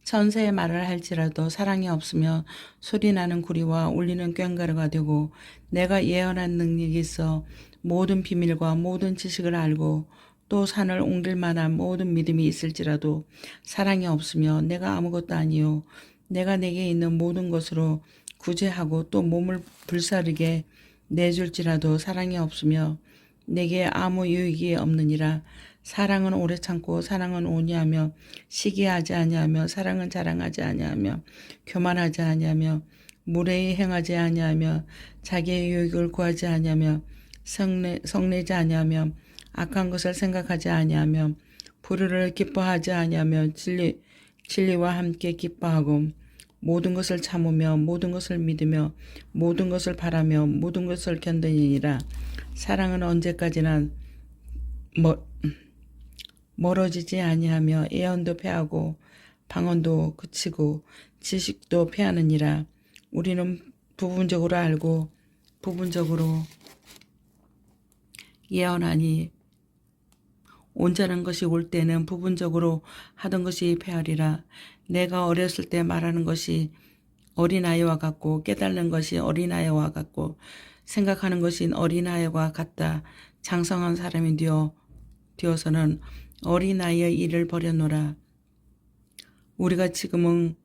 천사의 말을 할지라도 사랑이 없으며 소리나는 구리와 울리는 꽹과류가 되고 내가 예언한 능력이 있어 모든 비밀과 모든 지식을 알고 또 산을 옮길 만한 모든 믿음이 있을지라도 사랑이 없으며 내가 아무것도 아니요 내가 내게 있는 모든 것으로 구제하고 또 몸을 불사르게 내줄지라도 사랑이 없으며 내게 아무 유익이 없느니라. 사랑은 오래 참고 사랑은 온유하며 시기하지 아니하며 사랑은 자랑하지 아니하며 교만하지 아니하며 무례히 행하지 아니하며 자기의 유익을 구하지 아니하며 성내지 아니하며 악한 것을 생각하지 아니하며 불의를 기뻐하지 아니하며 진리와 함께 기뻐하고 모든 것을 참으며 모든 것을 믿으며 모든 것을 바라며 모든 것을 견디니라. 사랑은 언제까지나 멀어지지 아니하며 예언도 패하고 방언도 그치고 지식도 패하느니라. 우리는 부분적으로 알고 부분적으로 예언하니 온전한 것이 올 때는 부분적으로 하던 것이 패하리라. 내가 어렸을 때 말하는 것이 어린아이와 같고 깨달는 것이 어린아이와 같고 생각하는 것이 어린아이와 같다. 장성한 사람이 되어서는 어린아이의 일을 버려놓으라. 우리가 지금은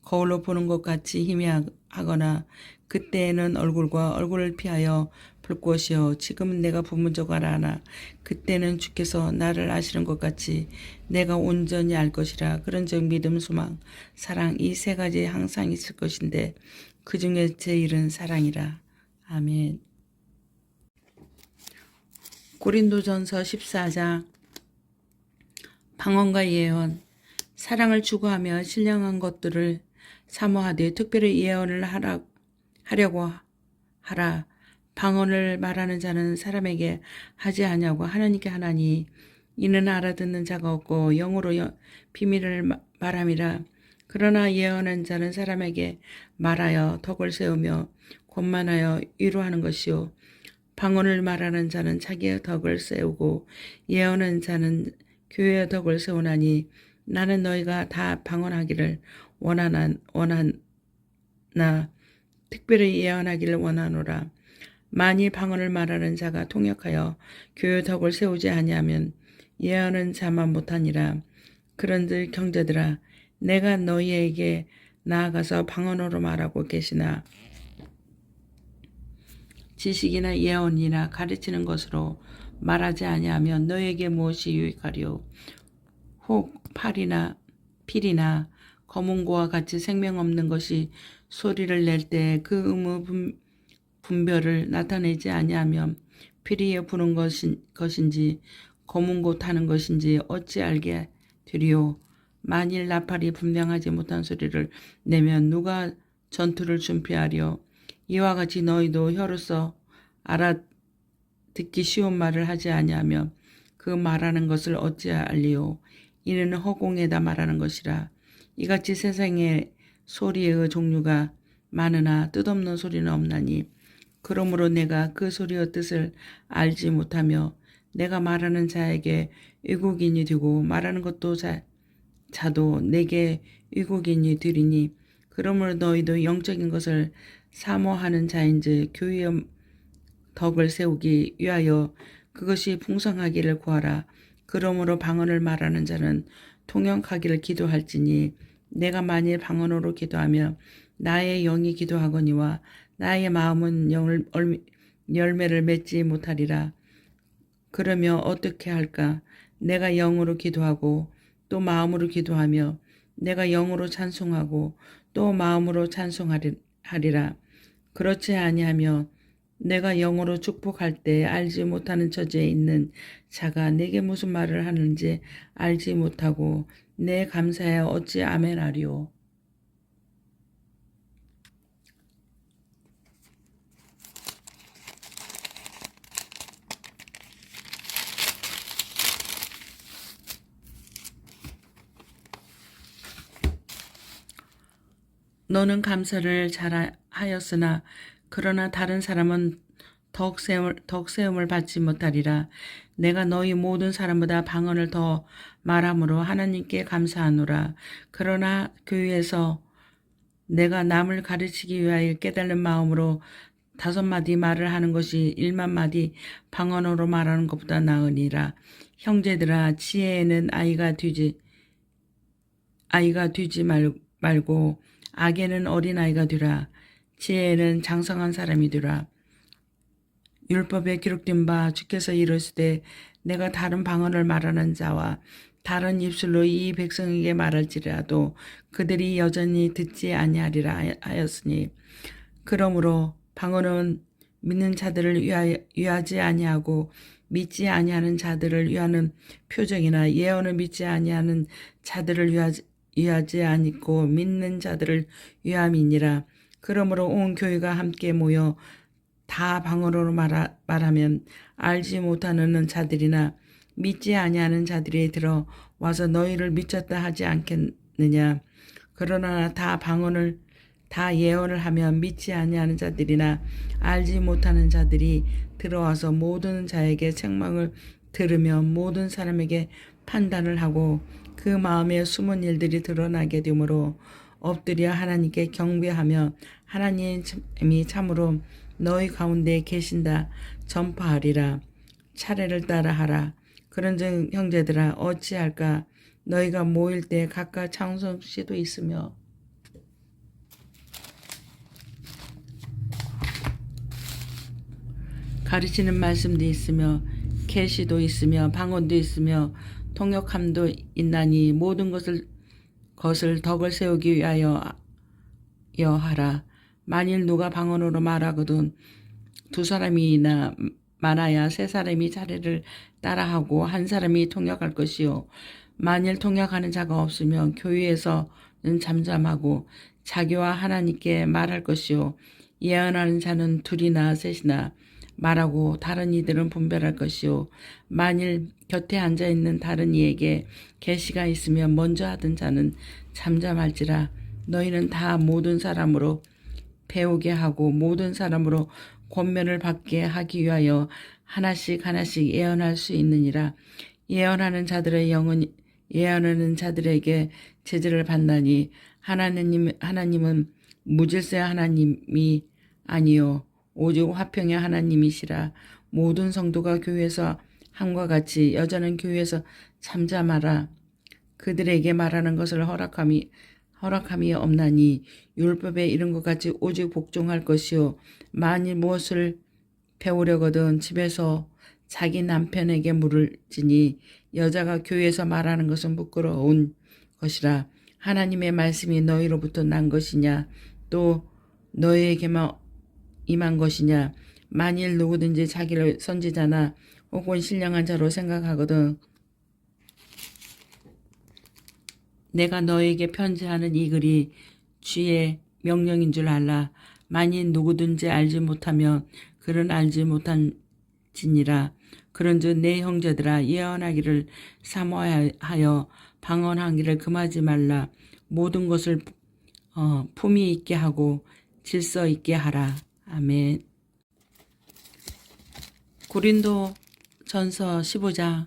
거울로 보는 것 같이 희미하거나 그때에는 얼굴과 얼굴을 피하여 볼 것이요 지금은 내가 부분적으로 하나 그때는 주께서 나를 아시는 것 같이 내가 온전히 알 것이라. 그런즉 믿음 소망 사랑 이 세 가지 항상 있을 것인데 그 중에 제일은 사랑이라. 아멘. 고린도전서 14장 방언과 예언. 사랑을 추구하며 신령한 것들을 사모하되 특별히 예언을 하려고 하라. 방언을 말하는 자는 사람에게 하지 아니하고 하나님께 하나니 이는 알아듣는 자가 없고 영으로 비밀을 말함이라. 그러나 예언한 자는 사람에게 말하여 덕을 세우며 권만하여 위로하는 것이요 방언을 말하는 자는 자기의 덕을 세우고 예언한 자는 교회의 덕을 세우나니 나는 너희가 다 방언하기를 원하나 특별히 예언하기를 원하노라. 만일 방언을 말하는 자가 통역하여 교회 덕을 세우지 아니하면 예언은 자만 못하니라. 그런들 형제들아 내가 너희에게 나아가서 방언으로 말하고 계시나 지식이나 예언이나 가르치는 것으로 말하지 아니하면 너에게 무엇이 유익하리요. 혹 필이나 검은고와 같이 생명 없는 것이 소리를 낼 때 그 의무 분별을 나타내지 아니하면 피리에 부는 것인지 검은고 타는 것인지 어찌 알게 되리요. 만일 나팔이 분명하지 못한 소리를 내면 누가 전투를 준비하리요. 이와 같이 너희도 혀로서 알아듣기 쉬운 말을 하지 아니하면 그 말하는 것을 어찌 알리요. 이는 허공에다 말하는 것이라. 이같이 세상에 소리의 종류가 많으나 뜻없는 소리는 없나니 그러므로 내가 그 소리의 뜻을 알지 못하며 내가 말하는 자에게 의국인이 되고 말하는 것도 자도 내게 의국인이 되리니 그러므로 너희도 영적인 것을 사모하는 자인지 교회의 덕을 세우기 위하여 그것이 풍성하기를 구하라. 그러므로 방언을 말하는 자는 통역하기를 기도할지니 내가 만일 방언으로 기도하며 나의 영이 기도하거니와 나의 마음은 열매를 맺지 못하리라. 그러며 어떻게 할까? 내가 영으로 기도하고 또 마음으로 기도하며 내가 영으로 찬송하고 또 마음으로 찬송하리라. 그렇지 아니하며 내가 영으로 축복할 때 알지 못하는 처지에 있는 자가 내게 무슨 말을 하는지 알지 못하고 내 감사에 어찌 아멘하리요. 너는 감사를 잘하였으나 그러나 다른 사람은 덕세움을 받지 못하리라. 내가 너희 모든 사람보다 방언을 더 말함으로 하나님께 감사하노라. 그러나 교회에서 내가 남을 가르치기 위하여 깨달은 마음으로 5마디 말을 하는 것이 1만 마디 방언으로 말하는 것보다 나으니라. 형제들아, 지혜에는 아이가 되지 말고 악에는 어린아이가 되라. 지혜에는 장성한 사람이 되라. 율법에 기록된 바 주께서 이르시되 내가 다른 방언을 말하는 자와 다른 입술로 이 백성에게 말할지라도 그들이 여전히 듣지 아니하리라 하였으니 그러므로 방언은 믿는 자들을 위하지 아니하고 믿지 아니하는 자들을 위하는 표적이나 예언을 믿지 아니하는 자들을 위하지 않고 믿는 자들을 위함이니라. 그러므로 온 교회가 함께 모여 다 방언으로 말하면 알지 못하는 자들이나 믿지 아니하는 자들이 들어와서 너희를 미쳤다 하지 않겠느냐. 그러나 다 예언을 하면 믿지 아니하는 자들이나 알지 못하는 자들이 들어와서 모든 자에게 책망을 들으며 모든 사람에게 판단을 하고 그 마음에 숨은 일들이 드러나게 되므로 엎드려 하나님께 경배하며 하나님이 참으로 너희 가운데 계신다 전파하리라. 차례를 따라하라. 그런즉 형제들아 어찌할까? 너희가 모일 때 각각 창성시도 있으며 가르치는 말씀도 있으며 계시도 있으며 방언도 있으며 통역함도 있나니 모든 것을 덕을 세우기 위하여 하라. 만일 누가 방언으로 말하거든 2사람이나 많아야 3사람이 차례를 따라하고 1사람이 통역할 것이요. 만일 통역하는 자가 없으면 교회에서는 잠잠하고 자기와 하나님께 말할 것이요. 예언하는 자는 2이나 3이나 말하고 다른 이들은 분별할 것이요. 만일 곁에 앉아있는 다른 이에게 계시가 있으면 먼저 하던 자는 잠잠할지라. 너희는 다 모든 사람으로 배우게 하고 모든 사람으로 권면을 받게 하기 위하여 하나씩 예언할 수 있느니라. 예언하는 자들의 영은 예언하는 자들에게 제지를 받나니 하나님은 무질서의 하나님이 아니요 오직 화평의 하나님이시라. 모든 성도가 교회에서 함과 같이 여자는 교회에서 잠잠하라. 그들에게 말하는 것을 허락함이 없나니 율법에 이른 것 같이 오직 복종할 것이요. 만일 무엇을 배우려거든 집에서 자기 남편에게 물을지니 여자가 교회에서 말하는 것은 부끄러운 것이라. 하나님의 말씀이 너희로부터 난 것이냐 또 너희에게만 임한 것이냐. 만일 누구든지 자기를 선지자나 혹은 신령한 자로 생각하거든 내가 너에게 편지하는 이 글이 주의 명령인 줄 알라. 만일 누구든지 알지 못하면 그는 알지 못한지니라. 그런즉 내 형제들아 예언하기를 사모하여 방언하기를 금하지 말라. 모든 것을 품위 있게 하고 질서 있게 하라. 아멘. 고린도 전서 15장.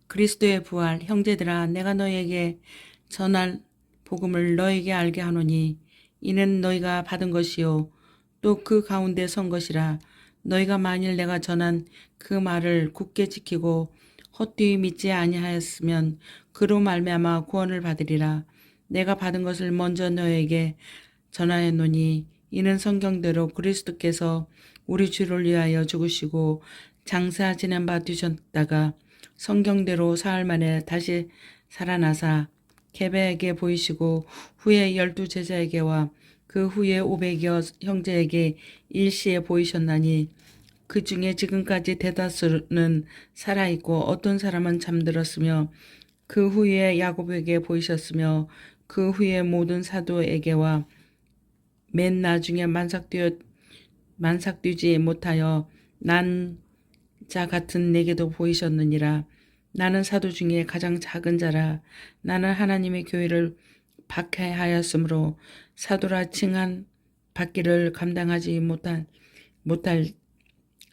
그리스도의 부활. 형제들아 내가 너희에게 전할 복음을 너희에게 알게 하노니 이는 너희가 받은 것이요 또 그 가운데 선 것이라. 너희가 만일 내가 전한 그 말을 굳게 지키고 헛되이 믿지 아니하였으면 그로 말미암아 구원을 받으리라. 내가 받은 것을 먼저 너희에게 전하였노니 이는 성경대로 그리스도께서 우리 주를 위하여 죽으시고 장사 지낸 바 되셨다가 성경대로 사흘 만에 다시 살아나사 계배에게 보이시고 후에 12 제자에게와 그 후에 500여 형제에게 일시에 보이셨나니 그 중에 지금까지 대다수는 살아있고 어떤 사람은 잠들었으며 그 후에 야곱에게 보이셨으며 그 후에 모든 사도에게와 맨 나중에 만삭되지 못하여 난 자 같은 내게도 보이셨느니라. 나는 사도 중에 가장 작은 자라. 나는 하나님의 교회를 박해하였으므로 사도라 칭한 받기를 감당하지 못할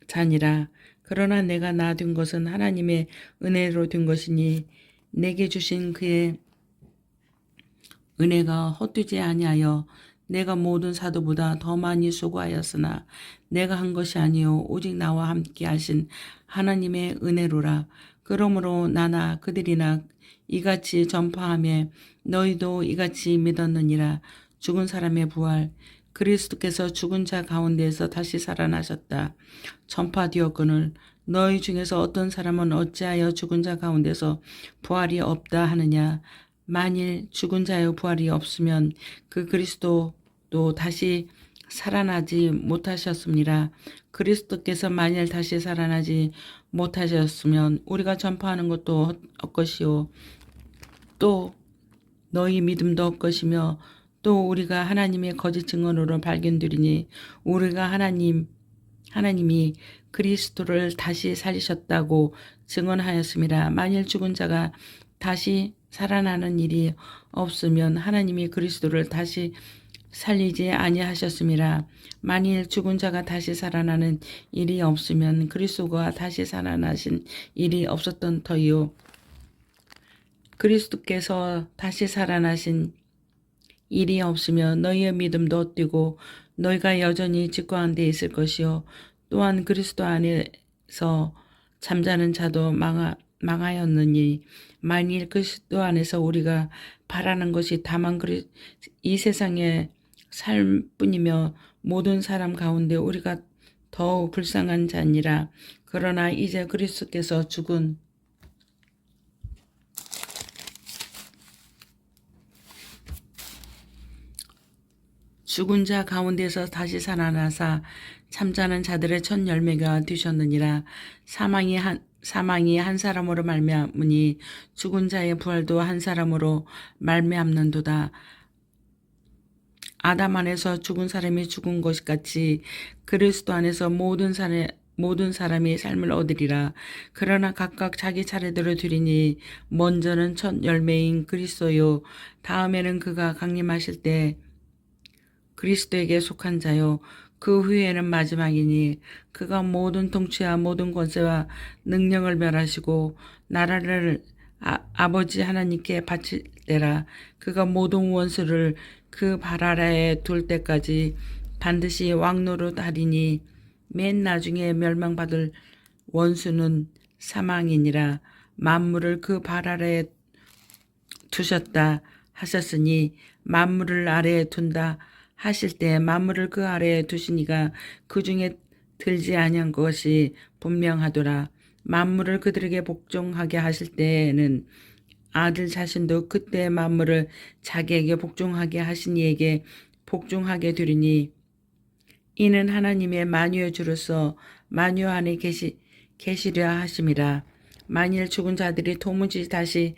자니라. 그러나 내가 된 것은 하나님의 은혜로 된 것이니 내게 주신 그의 은혜가 헛되지 아니하여 내가 모든 사도보다 더 많이 수고하였으나 내가 한 것이 아니요 오직 나와 함께 하신 하나님의 은혜로라. 그러므로 나나 그들이나 이같이 전파하며 너희도 이같이 믿었느니라. 죽은 사람의 부활. 그리스도께서 죽은 자 가운데에서 다시 살아나셨다. 전파되었거늘 너희 중에서 어떤 사람은 어찌하여 죽은 자 가운데서 부활이 없다 하느냐. 만일 죽은 자의 부활이 없으면 그 그리스도도 다시 살아나지 못하셨습니다. 그리스도께서 만일 다시 살아나지 못하셨으면 우리가 전파하는 것도 헛것이요 또 너희 믿음도 헛것이며 또 우리가 하나님의 거짓 증언으로 발견되리니 우리가 하나님이 그리스도를 다시 살리셨다고 증언하였습니다. 만일 죽은 자가 다시 살아나는 일이 없으면 하나님이 그리스도를 다시 살리지 아니하셨습니다. 만일 죽은 자가 다시 살아나는 일이 없으면 그리스도가 다시 살아나신 일이 없었던 터이요. 그리스도께서 다시 살아나신 일이 없으면 너희의 믿음도 헛되고 너희가 여전히 직고한 데 있을 것이요. 또한 그리스도 안에서 잠자는 자도 망하였느니 만일 그리스도 안에서 우리가 바라는 것이 다만 이 세상의 삶뿐이며 모든 사람 가운데 우리가 더욱 불쌍한 자니라. 그러나 이제 그리스도께서 죽은 자 가운데서 다시 살아나사 잠자는 자들의 첫 열매가 되셨느니라. 사망이 한 사람으로 말미암으니 죽은 자의 부활도 한 사람으로 말미암는도다. 아담 안에서 죽은 사람이 죽은 것 같이 그리스도 안에서 모든 사람이 삶을 얻으리라. 그러나 각각 자기 차례대로 드리니 먼저는 첫 열매인 그리스도요 다음에는 그가 강림하실 때 그리스도에게 속한 자요 그 후에는 마지막이니 그가 모든 통치와 모든 권세와 능력을 멸하시고 나라를 아버지 하나님께 바칠 때라. 그가 모든 원수를 그 발 아래에 둘 때까지 반드시 왕노릇 하리니 맨 나중에 멸망받을 원수는 사망이니라. 만물을 그 발 아래에 두셨다 하셨으니 만물을 아래에 둔다 하실 때 만물을 그 아래에 두시니가 그 중에 들지 아니한 것이 분명하더라. 만물을 그들에게 복종하게 하실 때에는 아들 자신도 그때 만물을 자기에게 복종하게 하신 이에게 복종하게 되리니 이는 하나님의 만유의 주로서 만유 안에 계시려 하심이라. 만일 죽은 자들이 도무지 다시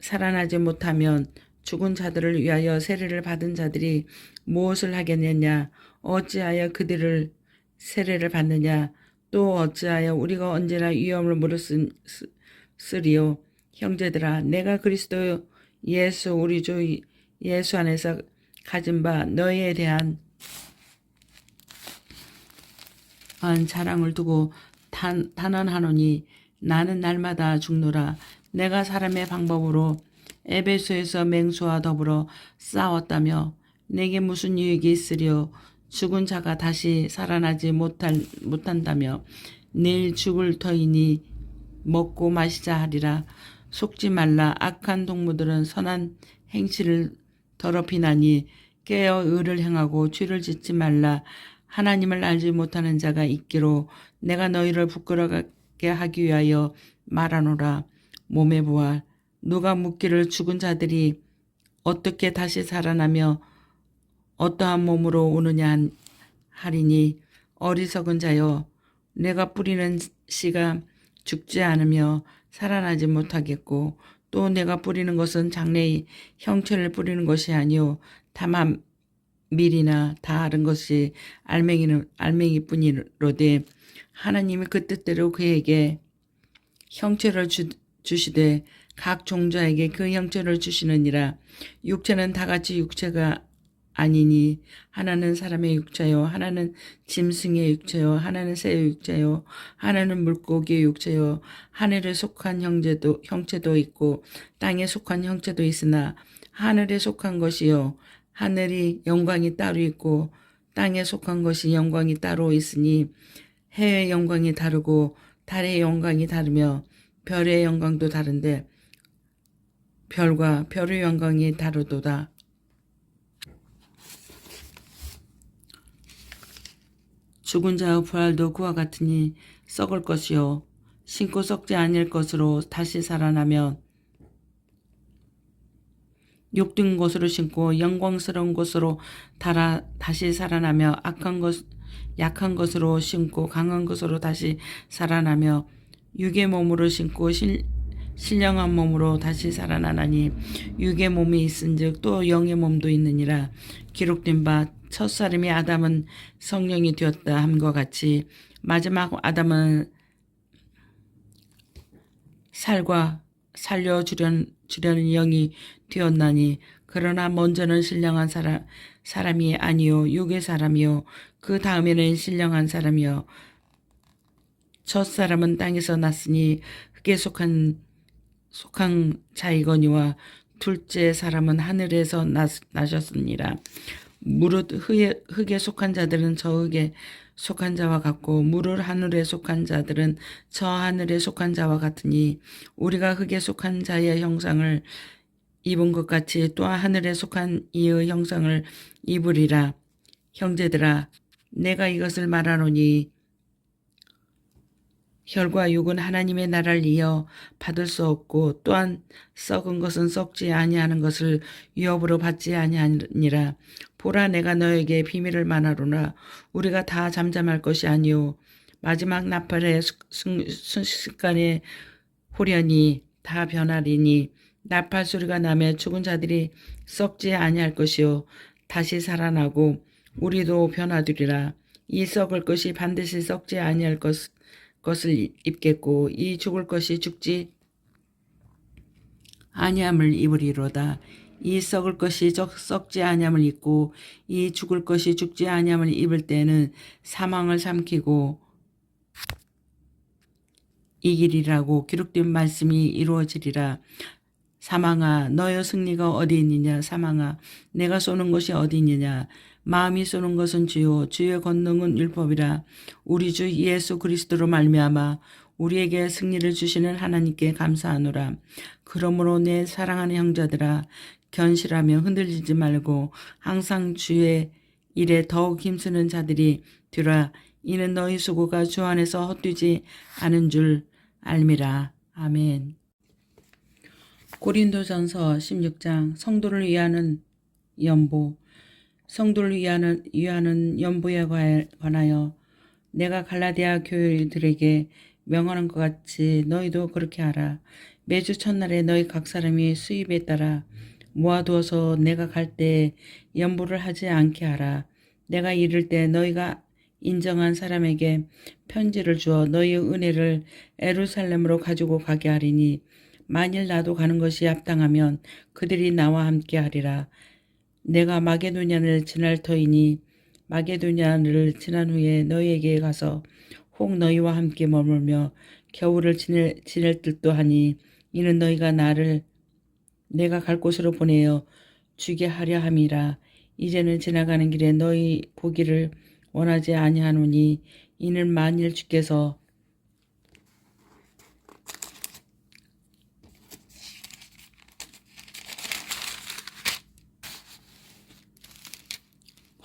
살아나지 못하면 죽은 자들을 위하여 세례를 받은 자들이 무엇을 하겠느냐? 어찌하여 그들을 세례를 받느냐? 또 어찌하여 우리가 언제나 위험을 무릅쓰리요? 형제들아, 내가 그리스도 예수 우리 주 예수 안에서 가진 바 너희에 대한 자랑을 두고 단언하노니 나는 날마다 죽노라. 내가 사람의 방법으로 에베소에서 맹수와 더불어 싸웠다며 내게 무슨 유익이 있으리요. 죽은 자가 다시 살아나지 못한다며 내일 죽을 터이니 먹고 마시자 하리라. 속지 말라. 악한 동무들은 선한 행실을 더럽히나니 깨어 의를 행하고 죄를 짓지 말라. 하나님을 알지 못하는 자가 있기로 내가 너희를 부끄러게 하기 위하여 말하노라. 몸의 부활. 누가 묻기를 죽은 자들이 어떻게 다시 살아나며 어떠한 몸으로 오느냐 하리니 어리석은 자여 내가 뿌리는 씨가 죽지 않으며 살아나지 못하겠고 또 내가 뿌리는 것은 장래의 형체를 뿌리는 것이 아니요 다만 밀이나 다른 것이 알맹이뿐이로되 하나님이 그 뜻대로 그에게 형체를 주시되 각 종자에게 그 형체를 주시느니라. 육체는 다같이 육체가 아니니 하나는 사람의 육체요 하나는 짐승의 육체요 하나는 새의 육체요 하나는 물고기의 육체요 하늘에 속한 형체도 있고 땅에 속한 형체도 있으나 하늘에 속한 것이요 하늘이 영광이 따로 있고 땅에 속한 것이 영광이 따로 있으니 해의 영광이 다르고 달의 영광이 다르며 별의 영광도 다른데 별과 별의 영광이 다르도다. 죽은 자의 부활도 그와 같으니 썩을 것이요 신고 썩지 아니할 것으로 다시 살아나면 욕된 것으로 신고 영광스러운 것으로 다시 살아나며 약한 것으로 신고 강한 것으로 다시 살아나며 육의 몸으로 신고 신령한 몸으로 다시 살아나나니 육의 몸이 있은즉 또 영의 몸도 있느니라. 기록된 바 첫사람이 아담은 성령이 되었다 함과 같이 마지막 아담은 살려주려는 영이 되었나니 그러나 먼저는 신령한 사람이 아니요 육의 사람이요 그 다음에는 신령한 사람이요 첫사람은 땅에서 났으니 흙에 속한 자이거니와 둘째 사람은 하늘에서 나셨느니라. 무릇 흙에 속한 자들은 저 흙에 속한 자와 같고 무릇 하늘에 속한 자들은 저 하늘에 속한 자와 같으니 우리가 흙에 속한 자의 형상을 입은 것 같이 또한 하늘에 속한 이의 형상을 입으리라. 형제들아 내가 이것을 말하노니 혈과 육은 하나님의 나라를 이어 받을 수 없고 또한 썩은 것은 썩지 아니하는 것을 위협으로 받지 아니하니라. 보라 내가 너에게 비밀을 말하노라. 우리가 다 잠잠할 것이 아니요 마지막 나팔의 순식간에 호련히 다 변하리니 나팔 소리가 나며 죽은 자들이 썩지 아니할 것이요 다시 살아나고 우리도 변화되리라. 이 썩을 것이 반드시 썩지 아니할 것을 입겠고 이 죽을 것이 죽지 아니함을 입으리로다. 이 썩을 것이 썩지 아니함을 입고 이 죽을 것이 죽지 아니함을 입을 때는 사망을 삼키고 이기리라고 기록된 말씀이 이루어지리라. 사망아 너의 승리가 어디 있느냐. 사망아 내가 쏘는 것이 어디 있느냐. 마음이 쏘는 것은 주요 주의 권능은 율법이라. 우리 주 예수 그리스도로 말미암아 우리에게 승리를 주시는 하나님께 감사하노라. 그러므로 내 사랑하는 형제들아 견실하며 흔들리지 말고 항상 주의 일에 더욱 힘쓰는 자들이 되라. 이는 너희 수고가 주 안에서 헛되지 않은 줄 알미라. 아멘. 고린도전서 16장 성도를 위하는 연보. 성도를 위하는 연보에 관하여 내가 갈라디아 교회들에게 명하는 것 같이 너희도 그렇게 하라. 매주 첫날에 너희 각 사람이 수입에 따라 모아두어서 내가 갈 때 연보를 하지 않게 하라. 내가 이를 때 너희가 인정한 사람에게 편지를 주어 너희의 은혜를 에루살렘으로 가지고 가게 하리니 만일 나도 가는 것이 합당하면 그들이 나와 함께 하리라. 내가 마게도냐를 지날 터이니 마게도냐를 지난 후에 너희에게 가서 혹 너희와 함께 머물며 겨울을 지낼 듯도 하니 이는 너희가 나를 내가 갈 곳으로 보내어 주게 하려 함이라. 이제는 지나가는 길에 너희 보기를 원하지 아니하노니 이는 만일 주께서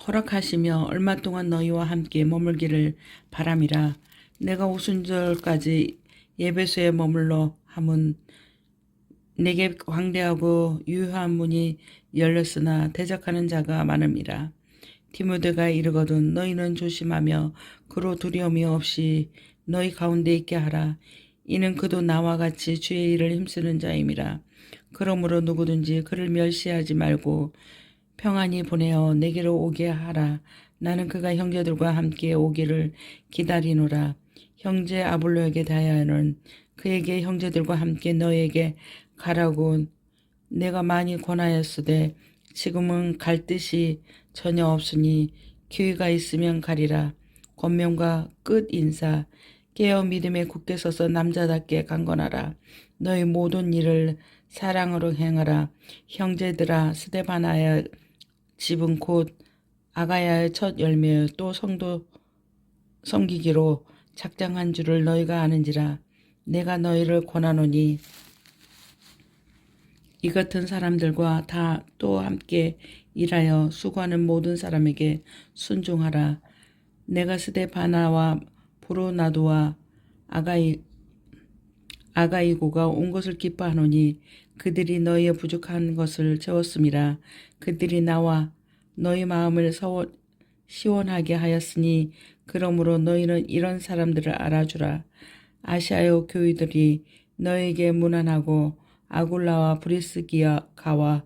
허락하시며 얼마 동안 너희와 함께 머물기를 바람이라. 내가 오순절까지 예배소에 머물러 함은 내게 광대하고 유효한 문이 열렸으나 대적하는 자가 많음이라. 디모데가 이르거든 너희는 조심하며 그로 두려움이 없이 너희 가운데 있게 하라. 이는 그도 나와 같이 주의 일을 힘쓰는 자임이라. 그러므로 누구든지 그를 멸시하지 말고 평안히 보내어 내게로 오게 하라. 나는 그가 형제들과 함께 오기를 기다리노라. 형제 아볼로에게 대하여는 그에게 형제들과 함께 너에게 가라고 내가 많이 권하였으되 지금은 갈 뜻이 전혀 없으니 기회가 있으면 가리라. 권면과 끝 인사. 깨어 믿음에 굳게 서서 남자답게 강건하라. 너희 모든 일을 사랑으로 행하라. 형제들아, 스데바나의 집은 곧 아가야의 첫 열매요 또 성도 섬기기로 작정한 줄을 너희가 아는지라. 내가 너희를 권하노니 이 같은 사람들과 다 또 함께 일하여 수고하는 모든 사람에게 순종하라. 내가 스데바나와 브로나도와 아가이고가 온 것을 기뻐하노니 그들이 너희의 부족한 것을 채웠음이라. 그들이 나와 너희 마음을 시원하게 하였으니 그러므로 너희는 이런 사람들을 알아주라. 아시아의 교회들이 너에게 문안하고 아굴라와 브리스기아와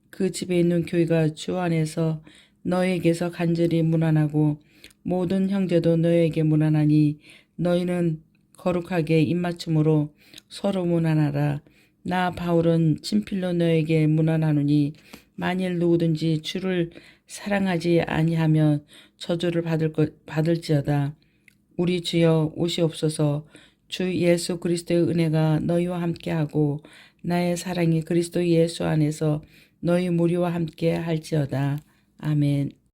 그 집에 있는 교회가 주 안에서 너에게서 간절히 문안하고 모든 형제도 너에게 문안하니 너희는 거룩하게 입맞춤으로 서로 문안하라. 나 바울은 친필로 너에게 문안하노니 만일 누구든지 주를 사랑하지 아니하면 저주를 받을지어다. 우리 주여 오시옵소서. 주 예수 그리스도의 은혜가 너희와 함께하고 나의 사랑이 그리스도 예수 안에서 너희 무리와 함께 할지어다. 아멘.